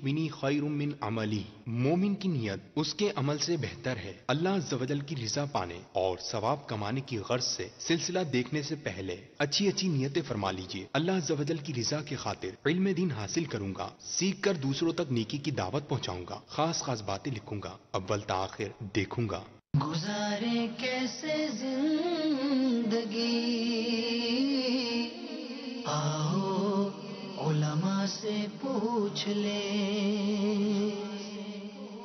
المؤمن خیر من عملی، مومن کی نیت اس کے عمل سے بہتر ہے اللہ عز و جل کی رضا پانے اور ثواب کمانے کی غرض سے سلسلہ دیکھنے سے پہلے اچھی اچھی نیتیں فرما لیجئے۔ اللہ عز و جل کی رضا کی خاطر علم دین حاصل کروں گا، سیکھ کر دوسروں تک نیکی کی دعوت پہنچاؤں گا، خاص خاص باتیں لکھوں گا، اول تا آخر دیکھوں گا۔ گزارے کیسے زندگی، آؤ علماء سے پوچھ لیں،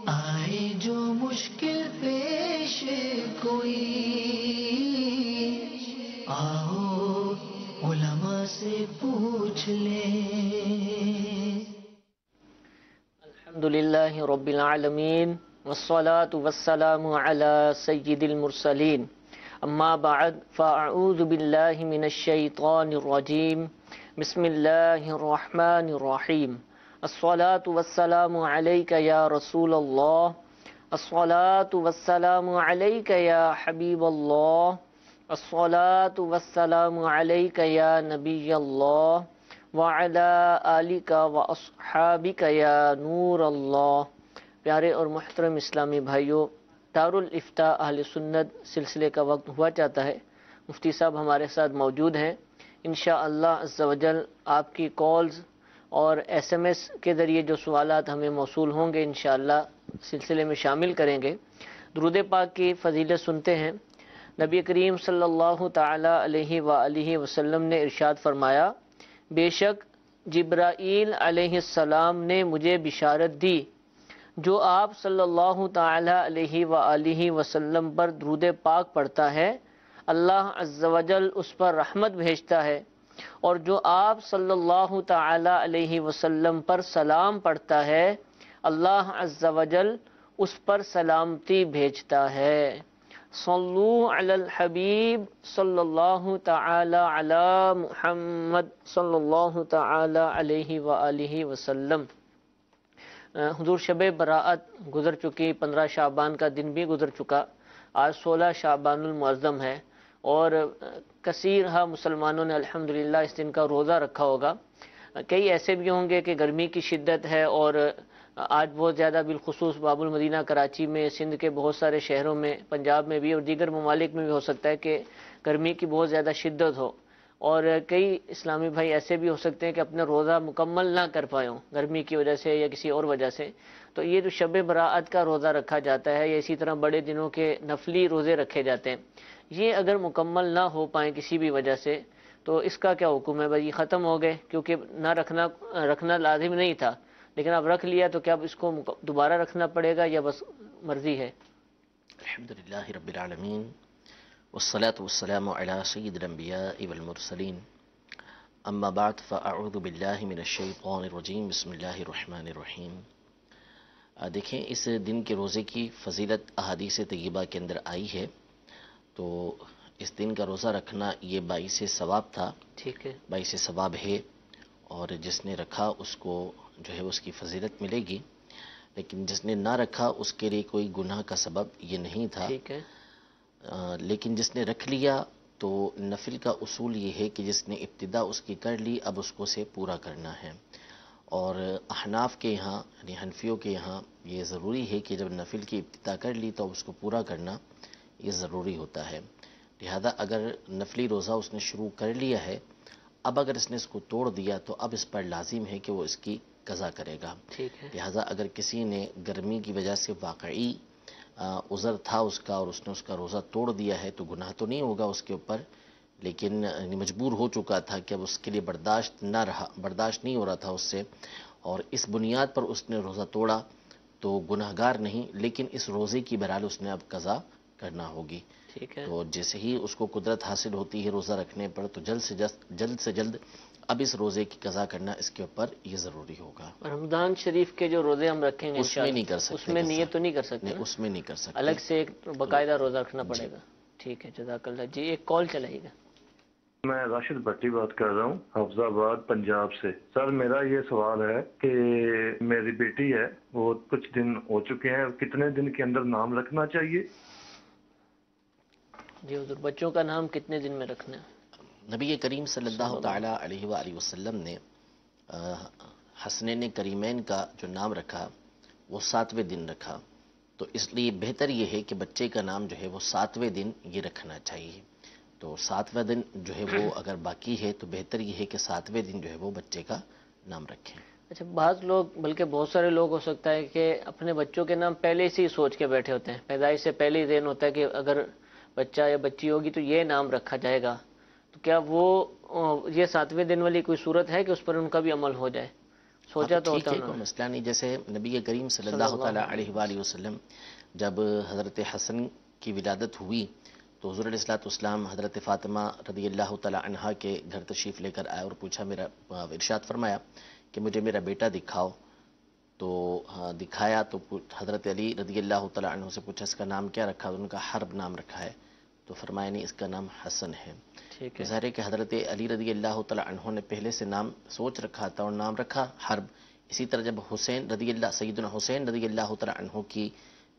آئے جو مشکل پیش کوئی، آؤ علماء سے پوچھ لیں۔ الحمدللہ رب العالمین والصلاة والسلام علی سید المرسلین، اما بعد فاعوذ باللہ من الشیطان الرجیم، بسم اللہ الرحمن الرحیم۔ الصلاة والسلام علیک یا رسول اللہ، الصلاة والسلام علیک یا حبیب اللہ، الصلاة والسلام علیک یا نبی اللہ، وعلی آلک و اصحابک یا نور اللہ۔ پیارے اور محترم اسلامی بھائیوں، دارالافتاء اہل سنت سلسلے کا وقت ہوا چاہتا ہے۔ مفتی صاحب ہمارے ساتھ موجود ہیں، انشاءاللہ عز و جل آپ کی کالز اور ایس ایم ایس کے ذریعے جو سوالات ہمیں موصول ہوں گے انشاءاللہ سلسلے میں شامل کریں گے۔ درود پاک کی فضیلت سنتے ہیں۔ نبی کریم صلی اللہ تعالی علیہ وآلہ وسلم نے ارشاد فرمایا، بے شک جبرائیل علیہ السلام نے مجھے بشارت دی، جو آپ صلی اللہ تعالی علیہ وآلہ وسلم پر درود پاک پڑھتا ہے اللہ عز و جل اس پر رحمت بھیجتا ہے، اور جو آپ صلی اللہ تعالی علیہ وسلم پر سلام پڑھتا ہے اللہ عز و جل اس پر سلامتی بھیجتا ہے۔ صلو علی الحبیب صلی اللہ تعالی علی محمد صلی اللہ تعالی علیہ وآلہ وسلم۔ حضور شب براءت گزر چکی، 15 شعبان کا دن بھی گزر چکا، آج 16 شعبان المعظم ہے، اور کثیر مسلمانوں نے الحمدللہ اس دن کا روزہ رکھا ہوگا۔ کئی ایسے بھی ہوں گے کہ گرمی کی شدت ہے، اور آج بہت زیادہ بالخصوص باب المدینہ کراچی میں، سندھ کے بہت سارے شہروں میں، پنجاب میں بھی اور دیگر ممالک میں بھی ہو سکتا ہے کہ گرمی کی بہت زیادہ شدت ہو، اور کئی اسلامی بھائی ایسے بھی ہو سکتے ہیں کہ اپنا روزہ مکمل نہ کر پائے ہوں گرمی کی وجہ سے یا کسی اور وجہ سے۔ تو یہ جو شب براءت کا روزہ رکھا جاتا ہے یا اسی طرح بڑے دنوں کے نفلی روزے رکھے جاتے ہیں، یہ اگر مکمل نہ ہو پائیں کسی بھی وجہ سے تو اس کا کیا حکم ہے؟ بھائی یہ ختم ہو گئے، کیونکہ نہ رکھنا لازم نہیں تھا، لیکن اب رکھ لیا تو کیا اب اس کو دوبارہ رکھنا پڑے گا یا بس مرضی ہے؟ الحمدللہ رب العالمین والصلاة والسلام علی سید الانبیاء والمرسلین، اما بعد فاعوذ باللہ من الشیطان الرجیم، بسم اللہ الرحمن الرحیم۔ دیکھیں اس دن کے روزے کی فضیلت احادیث طیبہ کے اندر آئی ہے، تو اس دن کا روزہ رکھنا یہ باعث ثواب تھا، ٹھیک ہے، باعث ثواب ہے، اور جس نے رکھا اس کو جو ہے اس کی فضیلت ملے گی، لیکن جس نے نہ رکھا اس کے لیے کوئی گناہ کا سبب یہ نہیں تھا۔ ٹھیک ہے، لیکن جس نے رکھ لیا تو نفل کا اصول یہ ہے کہ جس نے ابتدا اس کی کر لی اب اس کو سے پورا کرنا ہے، اور احناف کے یہاں یعنی حنفیوں کے یہاں یہ ضروری ہے کہ جب نفل کی ابتدا کر لی تو اس کو پورا کرنا یہ ضروری ہوتا ہے۔ لہذا اگر نفلی روزہ اس نے شروع کر لیا ہے، اب اگر اس نے اس کو توڑ دیا تو اب اس پر لازم ہے کہ وہ اس کی قضا کرے گا۔ ٹھیک ہے، لہذا اگر کسی نے گرمی کی وجہ سے واقعی عذر تھا اس کا اور اس نے اس کا روزہ توڑ دیا ہے تو گناہ تو نہیں ہوگا اس کے اوپر، لیکن مجبور ہو چکا تھا کہ اب اس کے لیے برداشت نہیں ہو رہا تھا اس سے، اور اس بنیاد پر اس نے روزہ توڑا تو گناہ گار نہیں، لیکن اس روزے کی بہرحال اس نے اب قضا کرنا ہوگی۔ ٹھیک ہے، تو جیسے ہی اس کو قدرت حاصل ہوتی ہے روزہ رکھنے پر تو جلد سے جلد اب اس روزے کی قضا کرنا اس کے اوپر یہ ضروری ہوگا۔ رمضان شریف کے جو روزے ہم رکھیں گے اس میں نہیں کر سکتے، اس میں نیت تو نہیں کر سکتے، نہیں اس میں نہیں کر سکتے، الگ سے ایک باقاعدہ روزہ رکھنا پڑے گا۔ ٹھیک ہے، جزاک اللہ۔ جی ایک کال چلائے گا۔ میں راشد بھٹی بات کر رہا ہوں حفظ آباد پنجاب سے۔ سر میرا یہ سوال ہے کہ میری بیٹی ہے، وہ کچھ دن ہو چکے ہیں، کتنے دن کے اندر نام رکھنا چاہیے؟ جی حضور، بچوں کا نام کتنے دن میں رکھنا ہے؟ نبی کریم صلی اللہ تعالی علیہ وآلہ وسلم نے حسنین کریمین کا جو نام رکھا وہ 7ویں دن رکھا، تو اس لیے بہتر یہ ہے کہ بچے کا نام جو ہے وہ 7ویں دن یہ رکھنا چاہیے. تو 7واں دن جو ہے وہ اگر باقی ہے تو بہتر یہ ہے کہ 7ویں دن جو ہے وہ بچے کا نام رکھیں. اچھا، بعض لوگ بلکہ بہت سارے لوگ ہو سکتا ہے کہ اپنے بچوں کے نام پہلے سے ہی سوچ کے بیٹھے ہوتے ہیں، پیدائش سے پہلے ہی ذہن ہوتا ہے کہ اگر بچہ یا بچی ہوگی تو یہ نام رکھا جائے گا. تو کیا وہ یہ 7ویں دن والی کوئی صورت ہے کہ اس پر ان کا بھی عمل ہو جائے؟ سوچا تو ہوتا ٹھیک ہے، انہوں کوئی نے. مسئلہ نہیں. جیسے نبی کریم صلی اللہ تعالیٰ علیہ وآلہ وسلم جب حضرت حسن کی ولادت ہوئی تو حضور علیہ السلام حضرت فاطمہ رضی اللہ تعالیٰ عنہا کے گھر تشریف لے کر آئے اور پوچھا، میرا ارشاد فرمایا کہ مجھے میرا بیٹا دکھاؤ. تو دکھایا تو حضرت علی رضی اللہ تعالیٰ عنہ سے پوچھا اس کا نام کیا رکھا؟ ان کا حرب نام رکھا ہے. تو فرمایا نہیں، اس کا نام حسن ہے. ٹھیک ہے. ظاہر ہے کہ حضرت علی رضی اللہ تعالیٰ عنہ نے پہلے سے نام سوچ رکھا تھا اور نام رکھا حرب. اسی طرح جب سیدنا حسین رضی اللہ تعالیٰ عنہ کی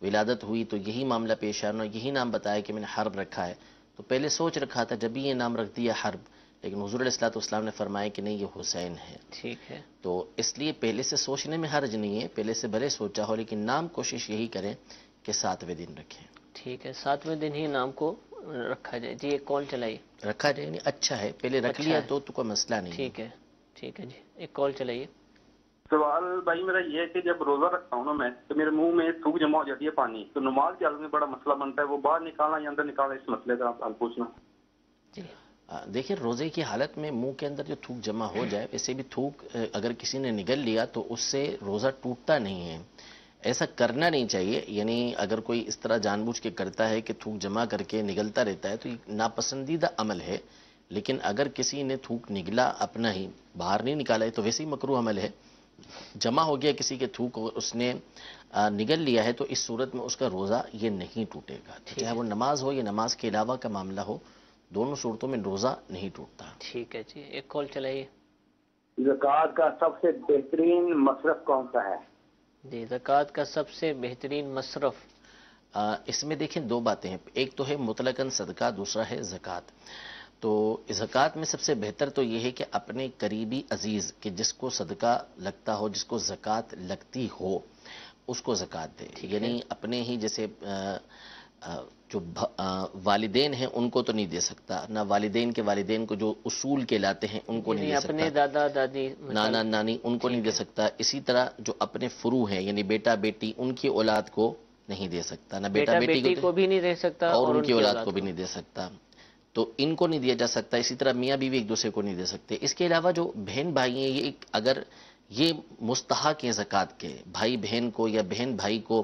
ولادت ہوئی تو یہی معاملہ پیش آیا، یہی نام بتایا کہ میں نے حرب رکھا ہے. تو پہلے سوچ رکھا تھا جب بھی یہ نام رکھ دیا حرب، لیکن حضور علیہ السلام نے فرمایا کہ نہیں، یہ حسین ہے. ٹھیک ہے. تو اس لیے پہلے سے سوچنے میں حرج نہیں ہے، پہلے سے بھلے سوچا ہو لیکن نام کوشش یہی کریں کہ 7ویں دن رکھیں. ٹھیک ہے، 7ویں دن ہی نام کو رکھا جائے. جی ایک کال چلائیے. رکھا جائے نہیں، اچھا ہے، پہلے رکھ لیا تو کوئی مسئلہ نہیں. ٹھیک ہے. ٹھیک ہے جی، ایک کال چلائیے. سوال بھائی میرا یہ ہے کہ جب روزہ رکھتا ہوں نا میں تو میرے منہ میں تھوک جمع ہو جاتی ہے پانی، تو نماز کی حالت میں بڑا مسئلہ بنتا ہے، وہ باہر نکالنا یا اندر نکالنا، اس مسئلے کا آپ پوچھنا. جی دیکھیں، روزے کی حالت میں منہ کے اندر جو تھوک جمع ہو جائے، ویسے بھی تھوک اگر کسی نے نگل لیا تو اس سے روزہ ٹوٹتا نہیں ہے. ایسا کرنا نہیں چاہیے. یعنی اگر کوئی اس طرح جان بوجھ کے کرتا ہے کہ تھوک جمع کر کے نگلتا رہتا ہے تو یہ ناپسندیدہ عمل ہے. لیکن اگر کسی نے تھوک نگلا اپنا ہی، باہر نہیں نکالا ہے، تو ویسے ہی مکروہ عمل ہے. جمع ہو گیا کسی کے تھوک اور اس نے نگل لیا ہے تو اس صورت میں اس کا روزہ یہ نہیں ٹوٹے گا. چاہے وہ نماز ہو یا نماز کے علاوہ کا معاملہ ہو، دونوں صورتوں میں روزہ نہیں ٹوٹتا. ٹھیک ہے جی، ایک کال چلائیے. زکوٰۃ کا سب سے بہترین مصرف کون سا ہے؟ جی، زکوٰۃ کا سب سے بہترین مصرف. اس میں دیکھیں دو باتیں ہیں، ایک تو ہے مطلقاً صدقہ، دوسرا ہے زکوٰۃ. تو زکوٰۃ میں سب سے بہتر تو یہ ہے کہ اپنے قریبی عزیز کہ جس کو صدقہ لگتا ہو، جس کو زکوٰۃ لگتی ہو، اس کو زکوٰۃ دے. یعنی اپنے ہی جیسے جو والدین ہیں ان کو تو نہیں دے سکتا، نہ والدین کے والدین کو جو اصول کے لاتے ہیں ان کو نہیں دے سکتا، اپنے دادا دادی نانا نانی ان کو نہیں دے سکتا. اسی طرح جو اپنے فرو ہیں یعنی بیٹا بیٹی ان کی اولاد کو نہیں دے سکتا، نہ بیٹا بیٹی کو بھی نہیں دے سکتا اور ان کی اولاد کو بھی نہیں دے سکتا. تو ان کو نہیں دیا جا سکتا. اسی طرح میاں بیوی ایک دوسرے کو نہیں دے سکتے. اس کے علاوہ جو بہن بھائی ہیں، یہ اگر یہ مستحق ہیں زکوٰۃ کے، بھائی بہن کو یا بہن بھائی کو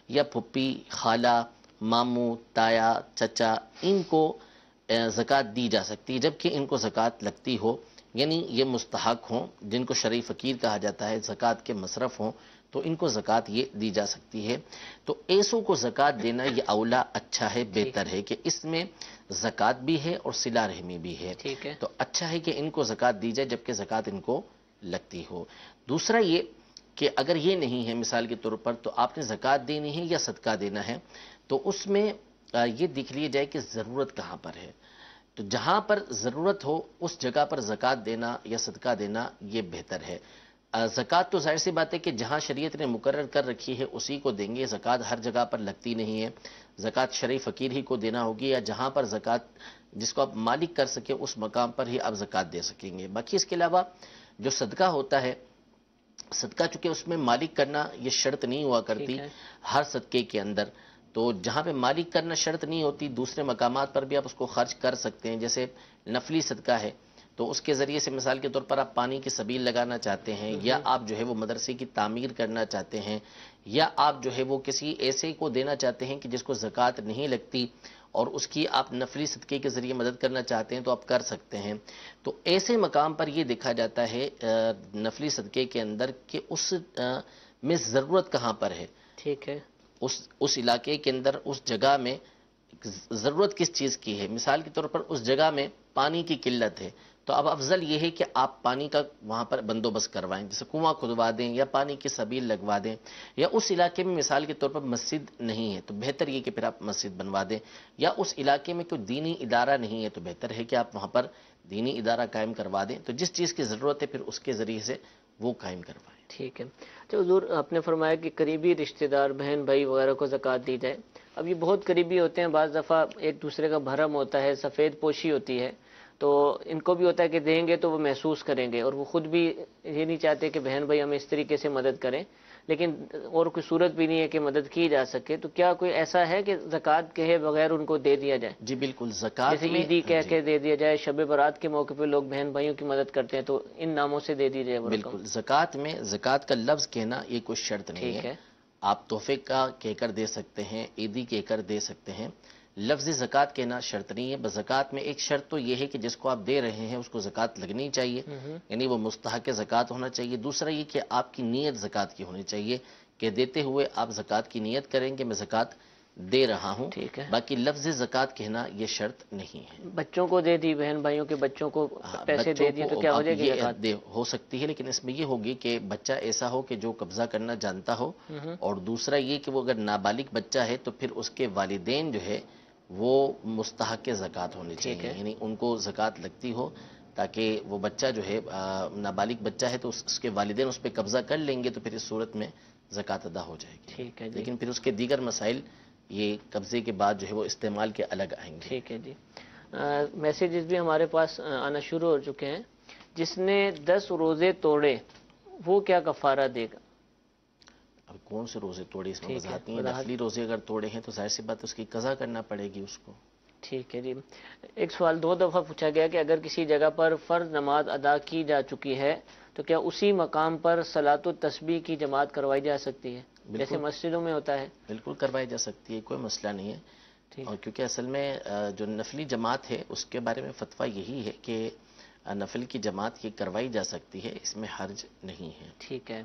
یا پھپھی خالہ ماموں تایا چچا، ان کو زکوٰۃ دی جا سکتی ہے جبکہ ان کو زکوٰۃ لگتی ہو. یعنی یہ مستحق ہوں، جن کو شرعی فقیر کہا جاتا ہے، زکوٰۃ کے مصرف ہوں، تو ان کو زکوٰۃ یہ دی جا سکتی ہے. تو ایسوں کو زکوٰۃ دینا یہ اولا اچھا ہے، بہتر ہے کہ اس میں زکوٰۃ بھی ہے اور صلہ رحمی بھی ہے. ٹھیک ہے. تو اچھا ہے کہ ان کو زکوٰۃ دی جائے جبکہ زکوٰۃ ان کو لگتی ہو. دوسرا یہ کہ اگر یہ نہیں ہے مثال کے طور پر تو آپ نے زکوٰۃ دینی ہے یا صدقہ دینا ہے، تو اس میں یہ دیکھ لیا جائے کہ ضرورت کہاں پر ہے. تو جہاں پر ضرورت ہو اس جگہ پر زکوٰۃ دینا یا صدقہ دینا یہ بہتر ہے. زکوٰۃ تو ظاہر سی بات ہے کہ جہاں شریعت نے مقرر کر رکھی ہے اسی کو دیں گے. زکوٰۃ ہر جگہ پر لگتی نہیں ہے. زکوٰۃ شرعی فقیر ہی کو دینا ہوگی یا جہاں پر زکوٰۃ جس کو آپ مالک کر سکیں اس مقام پر ہی آپ زکوٰۃ دے سکیں گے. باقی اس کے علاوہ جو صدقہ ہوتا ہے، صدقہ چونکہ اس میں مالک کرنا یہ شرط نہیں ہوا کرتی ہر صدقے کے اندر، تو جہاں پہ مالک کرنا شرط نہیں ہوتی دوسرے مقامات پر بھی آپ اس کو خرچ کر سکتے ہیں. جیسے نفلی صدقہ ہے تو اس کے ذریعے سے مثال کے طور پر آپ پانی کی سبیل لگانا چاہتے ہیں، یا آپ جو ہے وہ مدرسے کی تعمیر کرنا چاہتے ہیں، یا آپ جو ہے وہ کسی ایسے کو دینا چاہتے ہیں کہ جس کو زکوٰۃ نہیں لگتی اور اس کی آپ نفلی صدقے کے ذریعے مدد کرنا چاہتے ہیں تو آپ کر سکتے ہیں. تو ایسے مقام پر یہ دیکھا جاتا ہے نفلی صدقے کے اندر کہ اس میں ضرورت کہاں پر ہے. ٹھیک ہے. اس علاقے کے اندر اس جگہ میں ضرورت کس چیز کی ہے. مثال کے طور پر اس جگہ میں پانی کی قلت ہے تو اب افضل یہ ہے کہ آپ پانی کا وہاں پر بندوبست کروائیں، جیسے کنواں کھدوا دیں یا پانی کی سبیل لگوا دیں. یا اس علاقے میں مثال کے طور پر مسجد نہیں ہے تو بہتر یہ کہ پھر آپ مسجد بنوا دیں. یا اس علاقے میں کوئی دینی ادارہ نہیں ہے تو بہتر ہے کہ آپ وہاں پر دینی ادارہ قائم کروا دیں. تو جس چیز کی ضرورت ہے پھر اس کے ذریعے سے وہ قائم کروائیں. ٹھیک ہے. تو حضور آپ نے فرمایا کہ قریبی رشتہ دار بہن بھائی وغیرہ کو زکوٰۃ دی جائے. اب یہ بہت قریبی ہوتے ہیں، بعض دفعہ ایک دوسرے کا بھرم ہوتا ہے، سفید پوشی ہوتی ہے، تو ان کو بھی ہوتا ہے کہ دیں گے تو وہ محسوس کریں گے، اور وہ خود بھی یہ نہیں چاہتے کہ بہن بھائی ہمیں اس طریقے سے مدد کریں، لیکن اور کوئی صورت بھی نہیں ہے کہ مدد کی جا سکے. تو کیا کوئی ایسا ہے کہ زکوٰۃ کہے بغیر ان کو دے دیا جائے؟ جی بالکل. زکوٰۃ جیسے میں عیدی کہہ کے دے دیا جائے، شب برات کے موقع پہ لوگ بہن بھائیوں کی مدد کرتے ہیں، تو ان ناموں سے دے دی جائے وہ رقم. بالکل. زکوٰۃ میں زکوٰۃ کا لفظ کہنا یہ کوئی شرط نہیں ٹھیک ہے. آپ تحفے کا کہہ کر دے سکتے ہیں، عیدی کہہ کر دے سکتے ہیں، لفظ زکوٰۃ کہنا شرط نہیں ہے. بس زکوٰۃ میں ایک شرط تو یہ ہے کہ جس کو آپ دے رہے ہیں اس کو زکوٰۃ لگنی چاہیے، یعنی وہ مستحق زکوٰۃ ہونا چاہیے. دوسرا یہ کہ آپ کی نیت زکوٰۃ کی ہونی چاہیے کہ دیتے ہوئے آپ زکوٰۃ کی نیت کریں کہ میں زکوٰۃ دے رہا ہوں. ٹھیک ہے. باقی لفظ زکوٰۃ کہنا یہ شرط نہیں ہے. بچوں کو دے دی، بہن بھائیوں کے بچوں کو پیسے دے دیے تو کیا ہو جائے گی زکوٰۃ؟ ہو سکتی ہے، لیکن اس میں یہ ہوگی کہ بچہ ایسا ہو کہ جو قبضہ کرنا جانتا ہو، اور دوسرا یہ کہ وہ اگر نابالغ بچہ ہے تو پھر اس کے والدین جو ہے وہ مستحق زکوٰۃ ہونی چاہیے، یعنی ان کو زکوٰۃ لگتی ہو، تاکہ وہ بچہ جو ہے نابالغ بچہ ہے تو اس کے والدین اس پہ قبضہ کر لیں گے، تو پھر اس صورت میں زکوٰۃ ادا ہو جائے گی. ٹھیک ہے جی. لیکن پھر اس کے دیگر مسائل یہ قبضے کے بعد جو ہے وہ استعمال کے الگ آئیں گے. ٹھیک ہے جی. میسیجز بھی ہمارے پاس آنا شروع ہو چکے ہیں. جس نے 10 روزے توڑے وہ کیا کفارہ دے گا؟ اب کون سے روزے توڑے اس میں وضاحت نہیں ہے. نفلی روزے اگر توڑے ہیں تو ظاہر سی بات اس کی قضا کرنا پڑے گی اس کو. ٹھیک ہے جی. ایک سوال 2 دفعہ پوچھا گیا کہ اگر کسی جگہ پر فرض نماز ادا کی جا چکی ہے تو کیا اسی مقام پر صلاۃ التسبیح کی جماعت کروائی جا سکتی ہے جیسے مسجدوں میں ہوتا ہے؟ بالکل کروائی جا سکتی ہے، کوئی مسئلہ نہیں ہے. اور کیونکہ اصل میں جو نفلی جماعت ہے اس کے بارے میں فتویٰ یہی ہے کہ نفل کی جماعت یہ کروائی جا سکتی ہے، اس میں حرج نہیں ہے. ٹھیک ہے.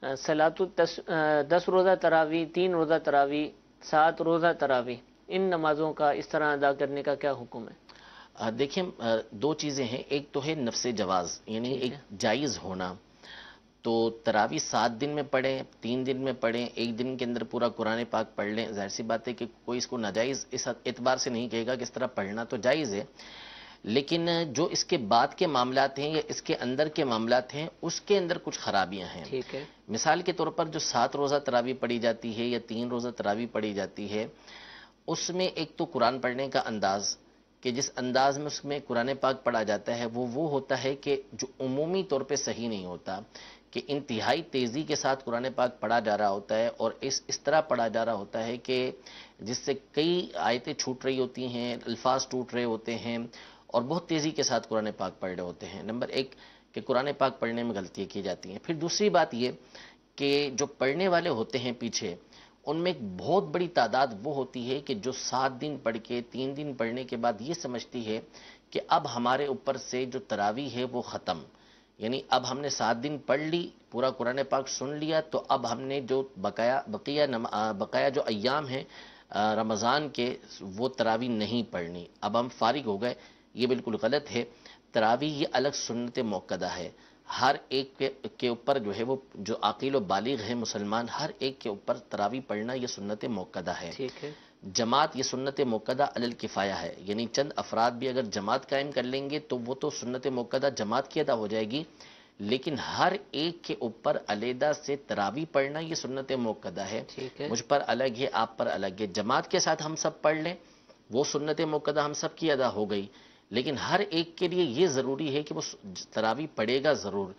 10 روزہ تراویح، 3 روزہ تراویح، 7 روزہ تراویح، ان نمازوں کا اس طرح ادا کرنے کا کیا حکم ہے؟ دیکھیں 2 چیزیں ہیں. ایک تو ہے نفس جواز، یعنی ایک جائز ہونا. تو تراویح 7 دن میں پڑھیں، 3 دن میں پڑھیں، 1 دن کے اندر پورا قرآن پاک پڑھ لیں. ظاہر سی بات ہے کہ کوئی اس کو ناجائز اس اعتبار سے نہیں کہے گا کہ اس طرح پڑھنا تو جائز ہے، لیکن جو اس کے بعد کے معاملات ہیں یا اس کے اندر کے معاملات ہیں اس کے اندر کچھ خرابیاں ہیں. ٹھیک ہے. مثال کے طور پر جو 7 روزہ تراویح پڑھی جاتی ہے یا 3 روزہ تراویح پڑھی جاتی ہے، اس میں ایک تو قرآن پڑھنے کا انداز، کہ جس انداز میں اس میں قرآن پاک پڑھا جاتا ہے وہ ہوتا ہے کہ جو عمومی طور پہ صحیح نہیں ہوتا، کہ انتہائی تیزی کے ساتھ قرآن پاک پڑھا جا رہا ہوتا ہے اور اس طرح پڑھا جا رہا ہوتا ہے کہ جس سے کئی آیتیں چھوٹ رہی ہوتی ہیں، الفاظ ٹوٹ رہے ہوتے ہیں اور بہت تیزی کے ساتھ قرآن پاک پڑھ رہے ہوتے ہیں. نمبر 1 کہ قرآن پاک پڑھنے میں غلطیاں کی جاتی ہیں. پھر دوسری بات یہ کہ جو پڑھنے والے ہوتے ہیں پیچھے، ان میں ایک بہت بڑی تعداد وہ ہوتی ہے کہ جو 7 دن پڑھ کے 3 دن پڑھنے کے بعد یہ سمجھتی ہے کہ اب ہمارے اوپر سے جو تراویح ہے وہ ختم، یعنی اب ہم نے 7 دن پڑھ لی، پورا قرآن پاک سن لیا، تو اب ہم نے جو بقایا جو ایام ہیں رمضان کے وہ تراویح نہیں پڑھنی، اب ہم فارغ ہو گئے. یہ بالکل غلط ہے. تراویح یہ الگ سنت موقدہ ہے. ہر ایک کے اوپر جو ہے وہ جو عاقل و بالغ ہے مسلمان، ہر ایک کے اوپر تراویح پڑھنا یہ سنت موقدہ ہے. ٹھیک ہے. جماعت یہ سنت موقدہ علی الکفایہ ہے، یعنی چند افراد بھی اگر جماعت قائم کر لیں گے تو وہ تو سنت موقدہ جماعت کی ادا ہو جائے گی، لیکن ہر ایک کے اوپر علیحدہ سے تراویح پڑھنا یہ سنت موقدہ ہے. مجھ پر الگ ہے، آپ پر الگ ہے. جماعت کے ساتھ ہم سب پڑھ لیں وہ سنت موقدہ ہم سب کی ادا ہو گئی، لیکن ہر ایک کے لیے یہ ضروری ہے کہ وہ تراویح پڑھے گا ضرور.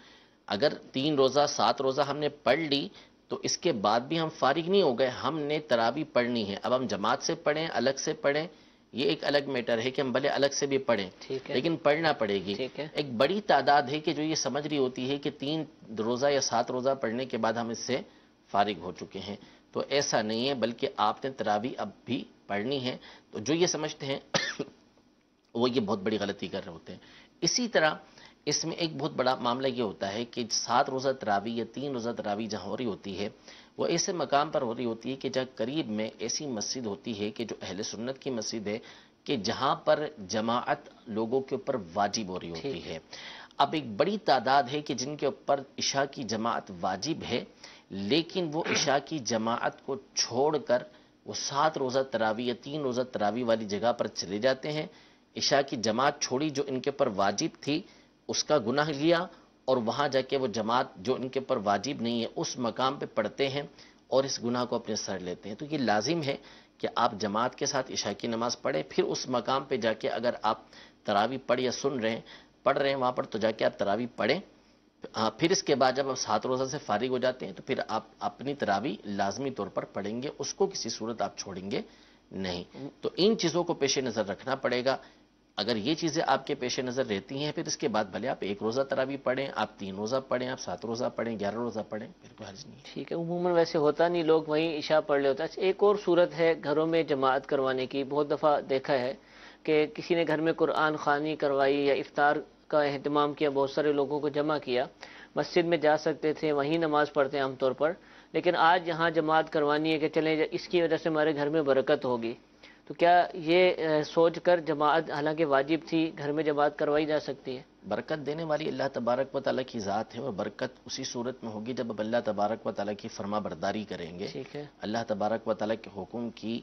اگر 3 روزہ 7 روزہ ہم نے پڑھ لی تو اس کے بعد بھی ہم فارغ نہیں ہو گئے، ہم نے تراویح پڑھنی ہے. اب ہم جماعت سے پڑھیں الگ سے پڑھیں یہ ایک الگ میٹر ہے کہ ہم بھلے الگ سے بھی پڑھیں، لیکن پڑھنا پڑے گی. ایک بڑی تعداد ہے کہ جو یہ سمجھ رہی ہوتی ہے کہ 3 روزہ یا 7 روزہ پڑھنے کے بعد ہم اس سے فارغ ہو چکے ہیں، تو ایسا نہیں ہے، بلکہ آپ نے تراویح اب بھی پڑھنی ہے. تو جو یہ سمجھتے ہیں وہ یہ بہت بڑی غلطی کر رہے ہوتے ہیں. اسی طرح اس میں ایک بہت بڑا معاملہ یہ ہوتا ہے کہ 7 روزہ تراویح یا 3 روزہ تراویح جہاں ہو رہی ہوتی ہے وہ ایسے مقام پر ہو رہی ہوتی ہے کہ جہاں قریب میں ایسی مسجد ہوتی ہے کہ جو اہل سنت کی مسجد ہے، کہ جہاں پر جماعت لوگوں کے اوپر واجب ہو رہی ہوتی ہے. اب ایک بڑی تعداد ہے کہ جن کے اوپر عشاء کی جماعت واجب ہے، لیکن وہ عشاء کی جماعت کو چھوڑ کر وہ 7 روزہ تراویح یا 3 روزہ تراویح والی جگہ پر چلے جاتے ہیں. عشاء کی جماعت چھوڑی جو ان کے اوپر واجب تھی، اس کا گناہ لیا، اور وہاں جا کے وہ جماعت جو ان کے پر واجب نہیں ہے اس مقام پہ پڑھتے ہیں اور اس گناہ کو اپنے سر لیتے ہیں. تو یہ لازم ہے کہ آپ جماعت کے ساتھ عشاء کی نماز پڑھیں، پھر اس مقام پہ جا کے اگر آپ تراویح پڑھ یا پڑھ رہے ہیں وہاں پر تو جا کے آپ تراویح پڑھیں. پھر اس کے بعد جب آپ 7 روزہ سے فارغ ہو جاتے ہیں تو پھر آپ اپنی تراویح لازمی طور پر پڑھیں گے، اس کو کسی صورت آپ چھوڑیں گے نہیں. تو ان چیزوں کو پیش نظر رکھنا پڑے گا. اگر یہ چیزیں آپ کے پیش نظر رہتی ہیں پھر اس کے بعد بھلے آپ 1 روزہ تراویح پڑھیں، آپ 3 روزہ پڑھیں، آپ 7 روزہ پڑھیں، 11 روزہ پڑھیں، پھر کوئی حرج نہیں ہے. ٹھیک ہے. عموماً ویسے ہوتا نہیں، لوگ وہیں عشاء پڑھ لے ہوتا ہے. ایک اور صورت ہے گھروں میں جماعت کروانے کی. بہت دفعہ دیکھا ہے کہ کسی نے گھر میں قرآن خوانی کروائی یا افطار کا اہتمام کیا، بہت سارے لوگوں کو جمع کیا. مسجد میں جا سکتے تھے، وہیں نماز پڑھتے ہیں عام طور پر، لیکن آج یہاں جماعت کروانی ہے کہ چلیں اس کی وجہ سے ہمارے گھر میں برکت ہوگی. تو کیا یہ سوچ کر جماعت حالانکہ واجب تھی گھر میں جماعت کروائی جا سکتی ہے؟ برکت دینے والی اللہ تبارک و تعالیٰ کی ذات ہے، اور برکت اسی صورت میں ہوگی جب اب اللہ تبارک و تعالیٰ کی فرما برداری کریں گے، ٹھیک ہے. اللہ تبارک و تعالیٰ کے حکم کی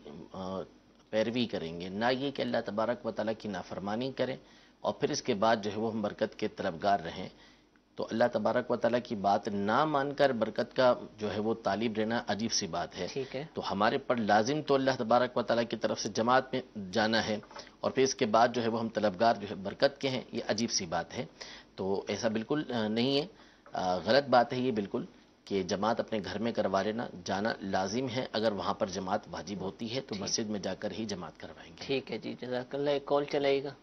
پیروی کریں گے، نہ یہ کہ اللہ تبارک و تعالیٰ کی نافرمانی کریں اور پھر اس کے بعد جو ہے وہ ہم برکت کے طلبگار رہیں. تو اللہ تبارک و تعالیٰ کی بات نہ مان کر برکت کا جو ہے وہ طالب رہنا عجیب سی بات ہے. ٹھیک ہے. تو ہمارے پر لازم تو اللہ تبارک و تعالیٰ کی طرف سے جماعت میں جانا ہے اور پھر اس کے بعد جو ہے وہ ہم طلبگار جو ہے برکت کے ہیں، یہ عجیب سی بات ہے. تو ایسا بالکل نہیں ہے، غلط بات ہے یہ بالکل کہ جماعت اپنے گھر میں کروا لینا، جانا لازم ہے. اگر وہاں پر جماعت واجب ہوتی ہے تو مسجد میں جا کر ہی جماعت کروائیں گے. ٹھیک ہے جی، جزاک اللہ. ایک کال چلائے گا.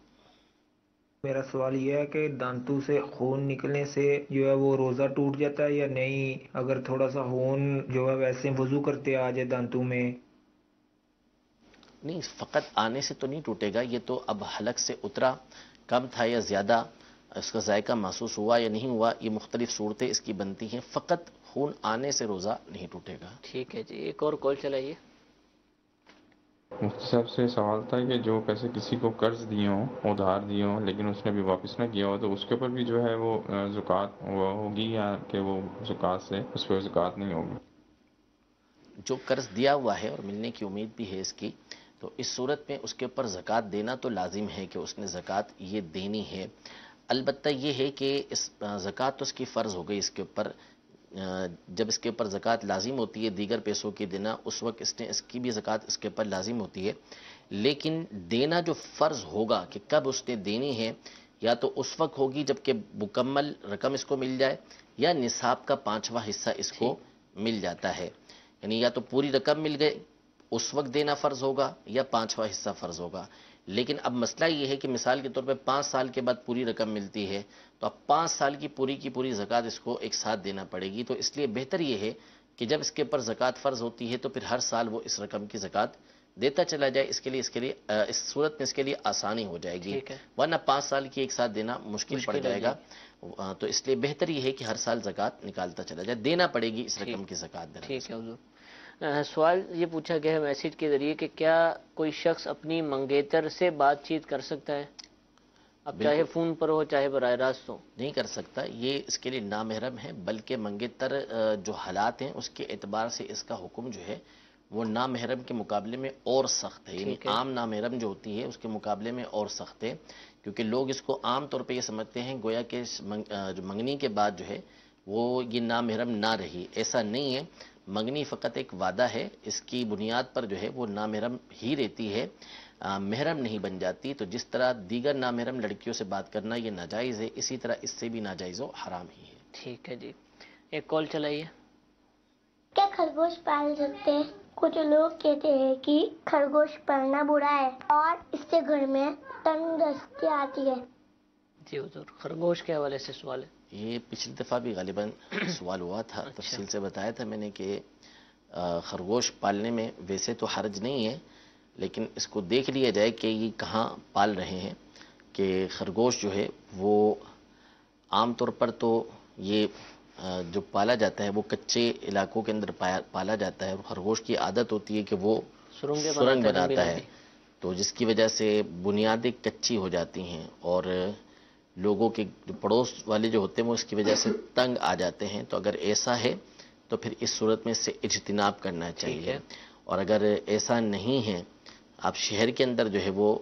میرا سوال یہ ہے کہ دانتوں سے خون نکلنے سے جو ہے وہ روزہ ٹوٹ جاتا ہے یا نہیں؟ اگر تھوڑا سا خون جو ہے ویسے وضو کرتے آ جائے دانتوں میں؟ نہیں، فقط آنے سے تو نہیں ٹوٹے گا، یہ تو اب حلق سے اترا، کم تھا یا زیادہ، اس کا ذائقہ محسوس ہوا یا نہیں ہوا، یہ مختلف صورتیں اس کی بنتی ہیں. فقط خون آنے سے روزہ نہیں ٹوٹے گا. ٹھیک ہے جی. ایک اور کال چلائیے. مفتی صاحب سے سوال تھا کہ جو پیسے کسی کو قرض دیے ہوں، ادھار دیے ہوں، لیکن اس نے بھی واپس نہ کیا ہو تو اس کے اوپر بھی جو ہے وہ زکوٰۃ ہوگی یا کہ وہ زکوٰۃ سے اس پہ زکوٰۃ نہیں ہوگی؟ جو قرض دیا ہوا ہے اور ملنے کی امید بھی ہے اس کی، تو اس صورت میں اس کے اوپر زکوٰۃ دینا تو لازم ہے کہ اس نے زکوٰۃ یہ دینی ہے. البتہ یہ ہے کہ اس زکوٰۃ تو اس کی فرض ہو گئی اس کے اوپر. جب اس کے اوپر زکوٰۃ لازم ہوتی ہے دیگر پیسوں کی دینا، اس وقت اس کی بھی زکوٰۃ اس کے اوپر لازم ہوتی ہے. لیکن دینا جو فرض ہوگا کہ کب اس نے دینی ہے، یا تو اس وقت ہوگی جب کہ مکمل رقم اس کو مل جائے، یا نصاب کا 5واں حصہ اس کو مل جاتا ہے. یعنی یا تو پوری رقم مل گئے اس وقت دینا فرض ہوگا یا 5واں حصہ فرض ہوگا. لیکن اب مسئلہ یہ ہے کہ مثال کے طور پہ 5 سال کے بعد پوری رقم ملتی ہے تو اب 5 سال کی پوری زکوٰۃ اس کو ایک ساتھ دینا پڑے گی. تو اس لیے بہتر یہ ہے کہ جب اس کے اوپر زکوٰۃ فرض ہوتی ہے تو پھر ہر سال وہ اس رقم کی زکوٰۃ دیتا چلا جائے. اس لیے اس صورت میں اس کے لیے آسانی ہو جائے گی، ورنہ 5 سال کی ایک ساتھ دینا مشکل پڑ جائے گا. تو اس لیے بہتر یہ ہے کہ ہر سال زکوٰۃ نکالتا چلا جائے، دینا پڑے گی اس رقم کی زکوٰۃ. ٹھیک ہے حضور. سوال یہ پوچھا گیا ہے میسیج کے ذریعے کہ کیا کوئی شخص اپنی منگیتر سے بات چیت کر سکتا ہے؟ اب چاہے فون پر ہو چاہے براہ راست ہو. نہیں کر سکتا، یہ اس کے لیے نامحرم ہے، بلکہ منگیتر جو حالات ہیں اس کے اعتبار سے اس کا حکم جو ہے وہ نامحرم کے مقابلے میں اور سخت ہے. یعنی عام نامحرم جو ہوتی ہے اس کے مقابلے میں اور سخت ہے، کیونکہ لوگ اس کو عام طور پہ یہ سمجھتے ہیں گویا کہ منگنی کے بعد جو ہے وہ یہ نامحرم نہ رہی. ایسا نہیں ہے، منگنی فقط ایک وعدہ ہے، اس کی بنیاد پر جو ہے وہ نامحرم ہی رہتی ہے، محرم نہیں بن جاتی. تو جس طرح دیگر نامحرم لڑکیوں سے بات کرنا یہ ناجائز ہے، اسی طرح اس سے بھی ناجائز و حرام ہی ہے. ٹھیک ہے جی. ایک کال چلائیے. کیا خرگوش پال سکتے ہیں؟ کچھ لوگ کہتے ہیں کہ خرگوش پالنا برا ہے اور اس سے گھر میں تندرستی آتی ہے. جی حضور، خرگوش کے حوالے سے سوال ہے. یہ پچھلی دفعہ بھی غالباً سوال ہوا تھا، تفصیل سے بتایا تھا میں نے کہ خرگوش پالنے میں ویسے تو حرج نہیں ہے، لیکن اس کو دیکھ لیا جائے کہ یہ کہاں پال رہے ہیں. کہ خرگوش جو ہے وہ عام طور پر تو یہ جو پالا جاتا ہے وہ کچے علاقوں کے اندر پالا جاتا ہے، اور خرگوش کی عادت ہوتی ہے کہ وہ سرنگ بناتا ہے، تو جس کی وجہ سے بنیادیں کچی ہو جاتی ہیں اور لوگوں کے جو پڑوس والے جو ہوتے ہیں وہ اس کی وجہ سے تنگ آ جاتے ہیں. تو اگر ایسا ہے تو پھر اس صورت میں سے اجتناب کرنا چاہیے. اور اگر ایسا نہیں ہے، آپ شہر کے اندر جو ہے وہ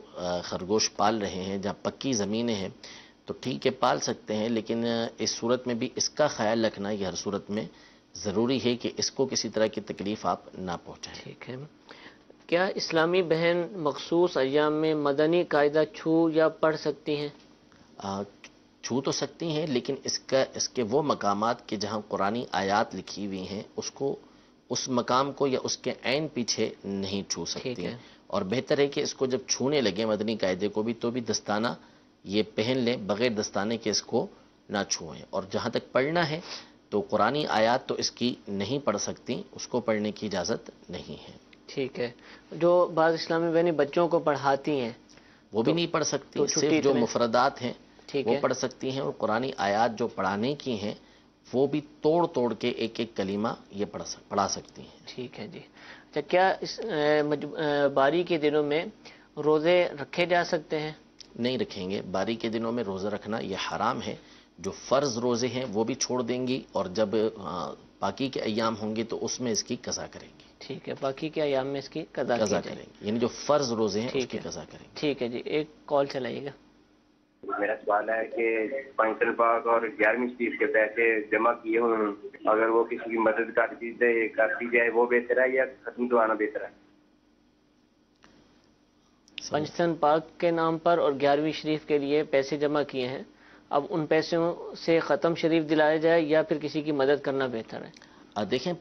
خرگوش پال رہے ہیں جہاں پکی زمینیں ہیں، تو ٹھیک ہے پال سکتے ہیں، لیکن اس صورت میں بھی اس کا خیال رکھنا یہ ہر صورت میں ضروری ہے کہ اس کو کسی طرح کی تکلیف آپ نہ پہنچائیں۔ ٹھیک ہے، کیا اسلامی بہن مخصوص ایام میں مدنی قاعدہ چھو یا پڑھ سکتی ہیں؟ چھو تو سکتی ہیں، لیکن اس کے وہ مقامات کہ جہاں قرآنی آیات لکھی ہوئی ہیں اس مقام کو یا اس کے عین پیچھے نہیں چھو سکتی ہیں، اور بہتر ہے کہ اس کو جب چھونے لگے مدنی قاعدے کو بھی تو بھی دستانہ یہ پہن لیں، بغیر دستانے کے اس کو نہ چھوئیں۔ اور جہاں تک پڑھنا ہے تو قرآنی آیات تو اس کی نہیں پڑھ سکتی، اس کو پڑھنے کی اجازت نہیں ہے۔ ٹھیک ہے، جو بعض اسلامی بہنیں بچوں کو پڑھاتی ہیں وہ بھی نہیں پڑھ سکتی، صرف جو مفردات ہیں وہ پڑھ سکتی ہیں، اور قرآنی آیات جو پڑھانے کی ہیں وہ بھی توڑ کے ایک ایک کلمہ یہ پڑھا سکتی ہیں۔ ٹھیک ہے جی۔ اچھا، کیا اس باری کے دنوں میں روزے رکھے جا سکتے ہیں؟ نہیں رکھیں گے، باری کے دنوں میں روزہ رکھنا یہ حرام ہے۔ جو فرض روزے ہیں وہ بھی چھوڑ دیں گی، اور جب باقی کے ایام ہوں گے تو اس میں اس کی قضا کریں گی۔ ٹھیک ہے، باقی کے ایام میں اس کی قضا کریں گے، یعنی جو فرض روزے ہیں اس کی قضا کریں گے۔ ٹھیک ہے جی، ایک کال چلائیے گا۔ میرا سوال ہے کہ پنجتن پاک اور 11ویں شریف کے پیسے جمع کیے ہوئے ہیں، اگر وہ کسی کی مدد کرتی جائے وہ بہتر ہے یا ختم کروانا بہتر ہے؟ پنجتن پاک کے نام پر اور 11ویں شریف کے لیے پیسے جمع کیے ہیں، اب ان پیسوں سے ختم شریف دلایا جائے یا پھر کسی کی مدد کرنا بہتر ہے؟ دیکھیں،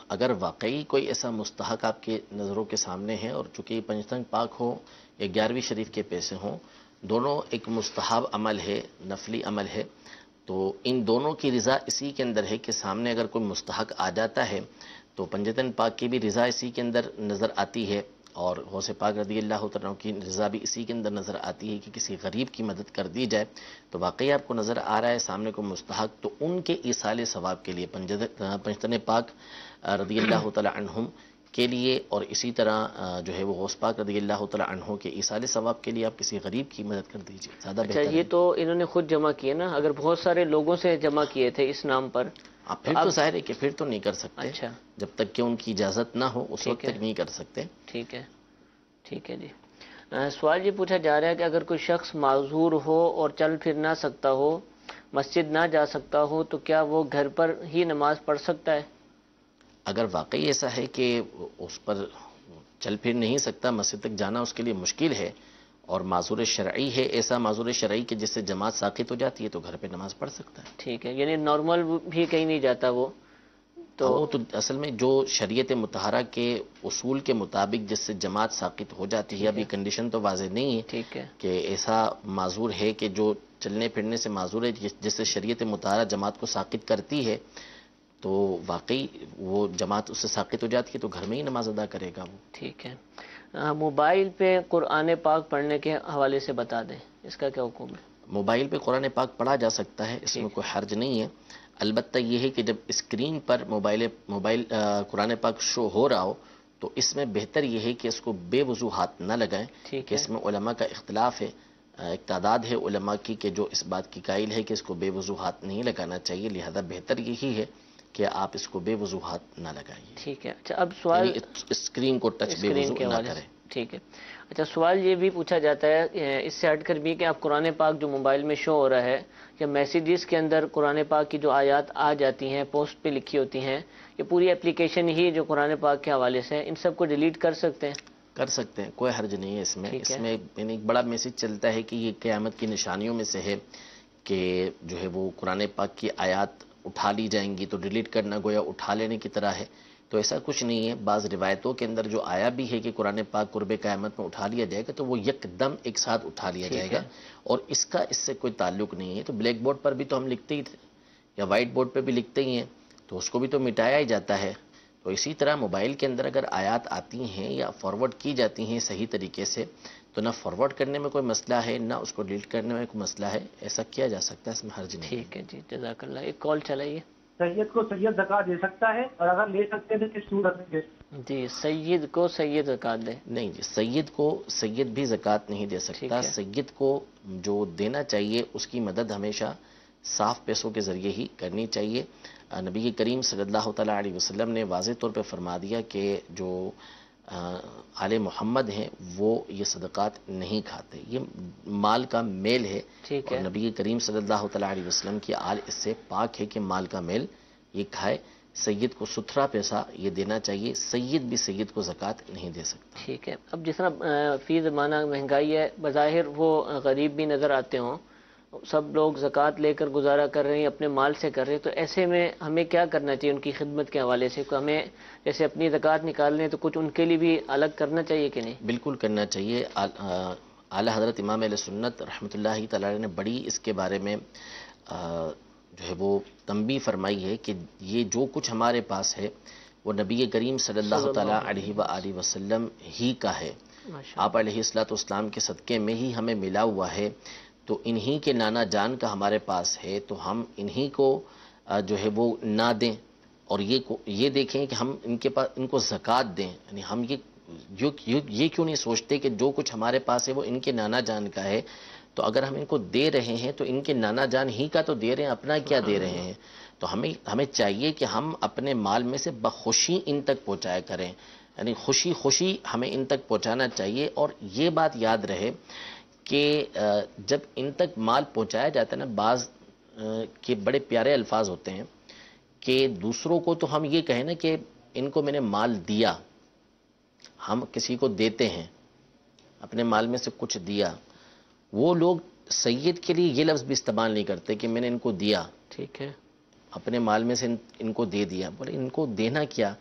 اگر واقعی کوئی ایسا مستحق آپ کے نظروں کے سامنے ہے، اور چونکہ پنجتن پاک ہو یا 11ویں شریف کے پیسے ہوں، دونوں ایک مستحب عمل ہے، نفلی عمل ہے، تو ان دونوں کی رضا اسی کے اندر ہے کہ سامنے اگر کوئی مستحق آ جاتا ہے تو پنجتن پاک کی بھی رضا اسی کے اندر نظر آتی ہے، اور غوث پاک رضی اللہ تعالیٰ عنہ کی رضا بھی اسی کے اندر نظر آتی ہے کہ کسی غریب کی مدد کر دی جائے۔ تو واقعی آپ کو نظر آ رہا ہے سامنے کو مستحق، تو ان کے ایصال ثواب کے لیے پنجتن پاک رضی اللہ تعالیٰ عنہم کے لیے، اور اسی طرح جو ہے وہ غوث پاک رضی اللہ تعالیٰ عنہ کے ایصال ثواب کے لیے آپ کسی غریب کی مدد کر دیجیے، زیادہ بہتر ہے۔ یہ تو انہوں نے خود جمع کیے نا، اگر بہت سارے لوگوں سے جمع کیے تھے اس نام پر پھر تو ظاہر ہے کہ پھر تو نہیں کر سکتے، جب تک کہ ان کی اجازت نہ ہو اس وقت تک نہیں کر سکتے۔ ٹھیک ہے، ٹھیک ہے جی۔ سوال یہ پوچھا جا رہا ہے کہ اگر کوئی شخص معذور ہو اور چل پھر نہ سکتا ہو، مسجد نہ جا سکتا ہو، تو کیا وہ گھر پر ہی نماز پڑھ سکتا ہے؟ اگر واقعی ایسا ہے کہ اس پر چل پھر نہیں سکتا، مسجد تک جانا اس کے لیے مشکل ہے، اور معذور شرعی ہے، ایسا معذور شرعی کہ جس سے جماعت ساقط ہو جاتی ہے، تو گھر پہ نماز پڑھ سکتا ہے۔ ٹھیک ہے، یعنی نارمل بھی کہیں نہیں جاتا وہ تو اصل میں جو شریعت مطہرہ کے اصول کے مطابق جس سے جماعت ساقط ہو جاتی ہے، ابھی کنڈیشن تو واضح نہیں ہے ٹھیک ہے کہ ایسا معذور ہے کہ جو چلنے پھرنے سے معذور ہے جس سے شریعت مطہرہ جماعت کو ساقط کرتی ہے، تو واقعی وہ جماعت اس سے ساقط ہو جاتی ہے تو گھر میں ہی نماز ادا کرے گا وہ۔ ٹھیک ہے، موبائل پہ قرآن پاک پڑھنے کے حوالے سے بتا دیں، اس کا کیا حکم ہے؟ موبائل پہ قرآن پاک پڑھا جا سکتا ہے، اس میں کوئی حرج نہیں ہے، البتہ یہ ہے کہ جب اسکرین پر موبائل قرآن پاک شو ہو رہا ہو تو اس میں بہتر یہ ہے کہ اس کو بے وضو ہاتھ نہ لگائیں، کہ اس میں علماء کا اختلاف ہے، ایک تعداد ہے علماء کی کہ جو اس بات کی قائل ہے کہ اس کو بے وضو ہاتھ نہیں لگانا چاہیے، لہذا بہتر یہی ہے کہ آپ اس کو بے وضو ہاتھ نہ لگائیے۔ ٹھیک ہے، اچھا اب سوال اسکرین کو ٹچ بے وضو نہ کریں۔ ٹھیک ہے، اچھا سوال یہ بھی پوچھا جاتا ہے اس سے ہٹ کر بھی کہ آپ قرآن پاک جو موبائل میں شو ہو رہا ہے یا میسیجز کے اندر قرآن پاک کی جو آیات آ جاتی ہیں پوسٹ پہ لکھی ہوتی ہیں، یہ پوری اپلیکیشن ہی جو قرآن پاک کے حوالے سے ان سب کو ڈیلیٹ کر سکتے ہیں؟ کر سکتے ہیں، کوئی حرج نہیں ہے اس میں۔ اس میں یعنی ایک بڑا میسج چلتا ہے کہ یہ قیامت کی نشانیوں میں سے ہے کہ جو ہے وہ قرآن پاک کی آیات اٹھا لی جائیں گی، تو ڈیلیٹ کرنا گویا اٹھا لینے کی طرح ہے، تو ایسا کچھ نہیں ہے۔ بعض روایتوں کے اندر جو آیا بھی ہے کہ قرآن پاک قرب قیامت میں اٹھا لیا جائے گا، تو وہ یک دم ایک ساتھ اٹھا لیا جائے گا، اور اس کا اس سے کوئی تعلق نہیں ہے۔ تو بلیک بورڈ پر بھی تو ہم لکھتے ہی تھے، یا وائٹ بورڈ پہ بھی لکھتے ہی ہیں، تو اس کو بھی تو مٹایا ہی جاتا ہے۔ تو اسی طرح موبائل کے اندر اگر آیات آتی ہیں یا فارورڈ کی جاتی ہیں صحیح طریقے سے، تو نہ فارورڈ کرنے میں کوئی مسئلہ ہے نہ اس کو ڈیلیٹ کرنے میں کوئی مسئلہ ہے، ایسا کیا جا سکتا ہے، اس میں حرج نہیں۔ ٹھیک ہے جی، جزاک اللہ۔ ایک کال چلائیے۔ سید کو سید زکات دے سکتا ہے، اور اگر لے سکتے ہیں تو کس صورت میں دے؟ جی، سید کو سید زکات دے؟ نہیں جی، سید کو سید بھی زکات نہیں دے سکتا۔ سید کو جو دینا چاہیے اس کی مدد ہمیشہ صاف پیسوں کے ذریعے ہی کرنی چاہیے۔ نبی کریم صلی اللہ تعالیٰ علیہ وسلم نے واضح طور پہ فرما دیا کہ جو آل محمد ہیں وہ یہ صدقات نہیں کھاتے، یہ مال کا میل ہے، اور نبی کریم صلی اللہ تعالیٰ علیہ وسلم کی آل اس سے پاک ہے کہ مال کا میل یہ کھائے۔ سید کو ستھرا پیسہ یہ دینا چاہیے، سید بھی سید کو زکوٰۃ نہیں دے سکتا۔ ٹھیک ہے، اب جس طرح فی زمانہ مہنگائی ہے، بظاہر وہ غریب بھی نظر آتے ہوں، سب لوگ زکوٰۃ لے کر گزارا کر رہے ہیں، اپنے مال سے کر رہے ہیں، تو ایسے میں ہمیں کیا کرنا چاہیے ان کی خدمت کے حوالے سے؟ کہ ہمیں جیسے اپنی زکوٰۃ نکال لیں تو کچھ ان کے لیے بھی الگ کرنا چاہیے کہ نہیں؟ بالکل کرنا چاہیے۔ اعلیٰ حضرت امام اہل سنت رحمۃ اللہ تعالی نے بڑی اس کے بارے میں جو ہے وہ تنبیہ فرمائی ہے کہ یہ جو کچھ ہمارے پاس ہے وہ نبی کریم صلی اللہ تعالیٰ علیہ وآلہ وسلم ہی کا ہے، آپ علیہ الصلوۃ والسلام کے صدقے میں ہی ہمیں ملا ہوا ہے، تو انہی کے نانا جان کا ہمارے پاس ہے، تو ہم انہی کو جو ہے وہ نہ دیں، اور یہ دیکھیں کہ ہم ان کے پاس ان کو زکوٰۃ دیں۔ یعنی ہم یہ کیوں نہیں سوچتے کہ جو کچھ ہمارے پاس ہے وہ ان کے نانا جان کا ہے، تو اگر ہم ان کو دے رہے ہیں تو ان کے نانا جان ہی کا تو دے رہے ہیں، اپنا کیا دے رہے ہیں؟ تو ہمیں چاہیے کہ ہم اپنے مال میں سے بخوشی ان تک پہنچایا کریں، یعنی خوشی خوشی ہمیں ان تک پہنچانا چاہیے۔ اور یہ بات یاد رہے کہ جب ان تک مال پہنچایا جاتا ہے نا، بعض کے بڑے پیارے الفاظ ہوتے ہیں کہ دوسروں کو تو ہم یہ کہیں نا کہ ان کو میں نے مال دیا، ہم کسی کو دیتے ہیں اپنے مال میں سے کچھ دیا، وہ لوگ سید کے لیے یہ لفظ بھی استعمال نہیں کرتے کہ میں نے ان کو دیا، ٹھیک ہے، اپنے مال میں سے ان کو دے دیا۔ بولے ان کو دینا کیا،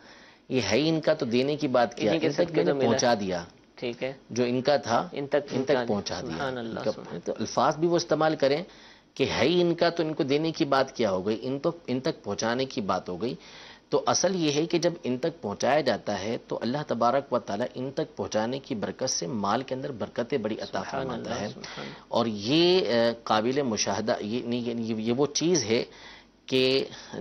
یہ ہے ان کا تو دینے کی بات کیا، ان تک میں نے پہنچا دیا، ٹھیک ہے، جو ان کا تھا ان تک پہنچا دیا۔ تو الفاظ بھی وہ استعمال کریں کہ ہے ان کا تو ان کو دینے کی بات کیا ہو گئی، ان تک پہنچانے کی بات ہو گئی۔ تو اصل یہ ہے کہ جب ان تک پہنچایا جاتا ہے تو اللہ تبارک و تعالیٰ ان تک پہنچانے کی برکت سے مال کے اندر برکتیں بڑی عطا فرماتا ہے، اور یہ قابل مشاہدہ، یہ وہ چیز ہے کہ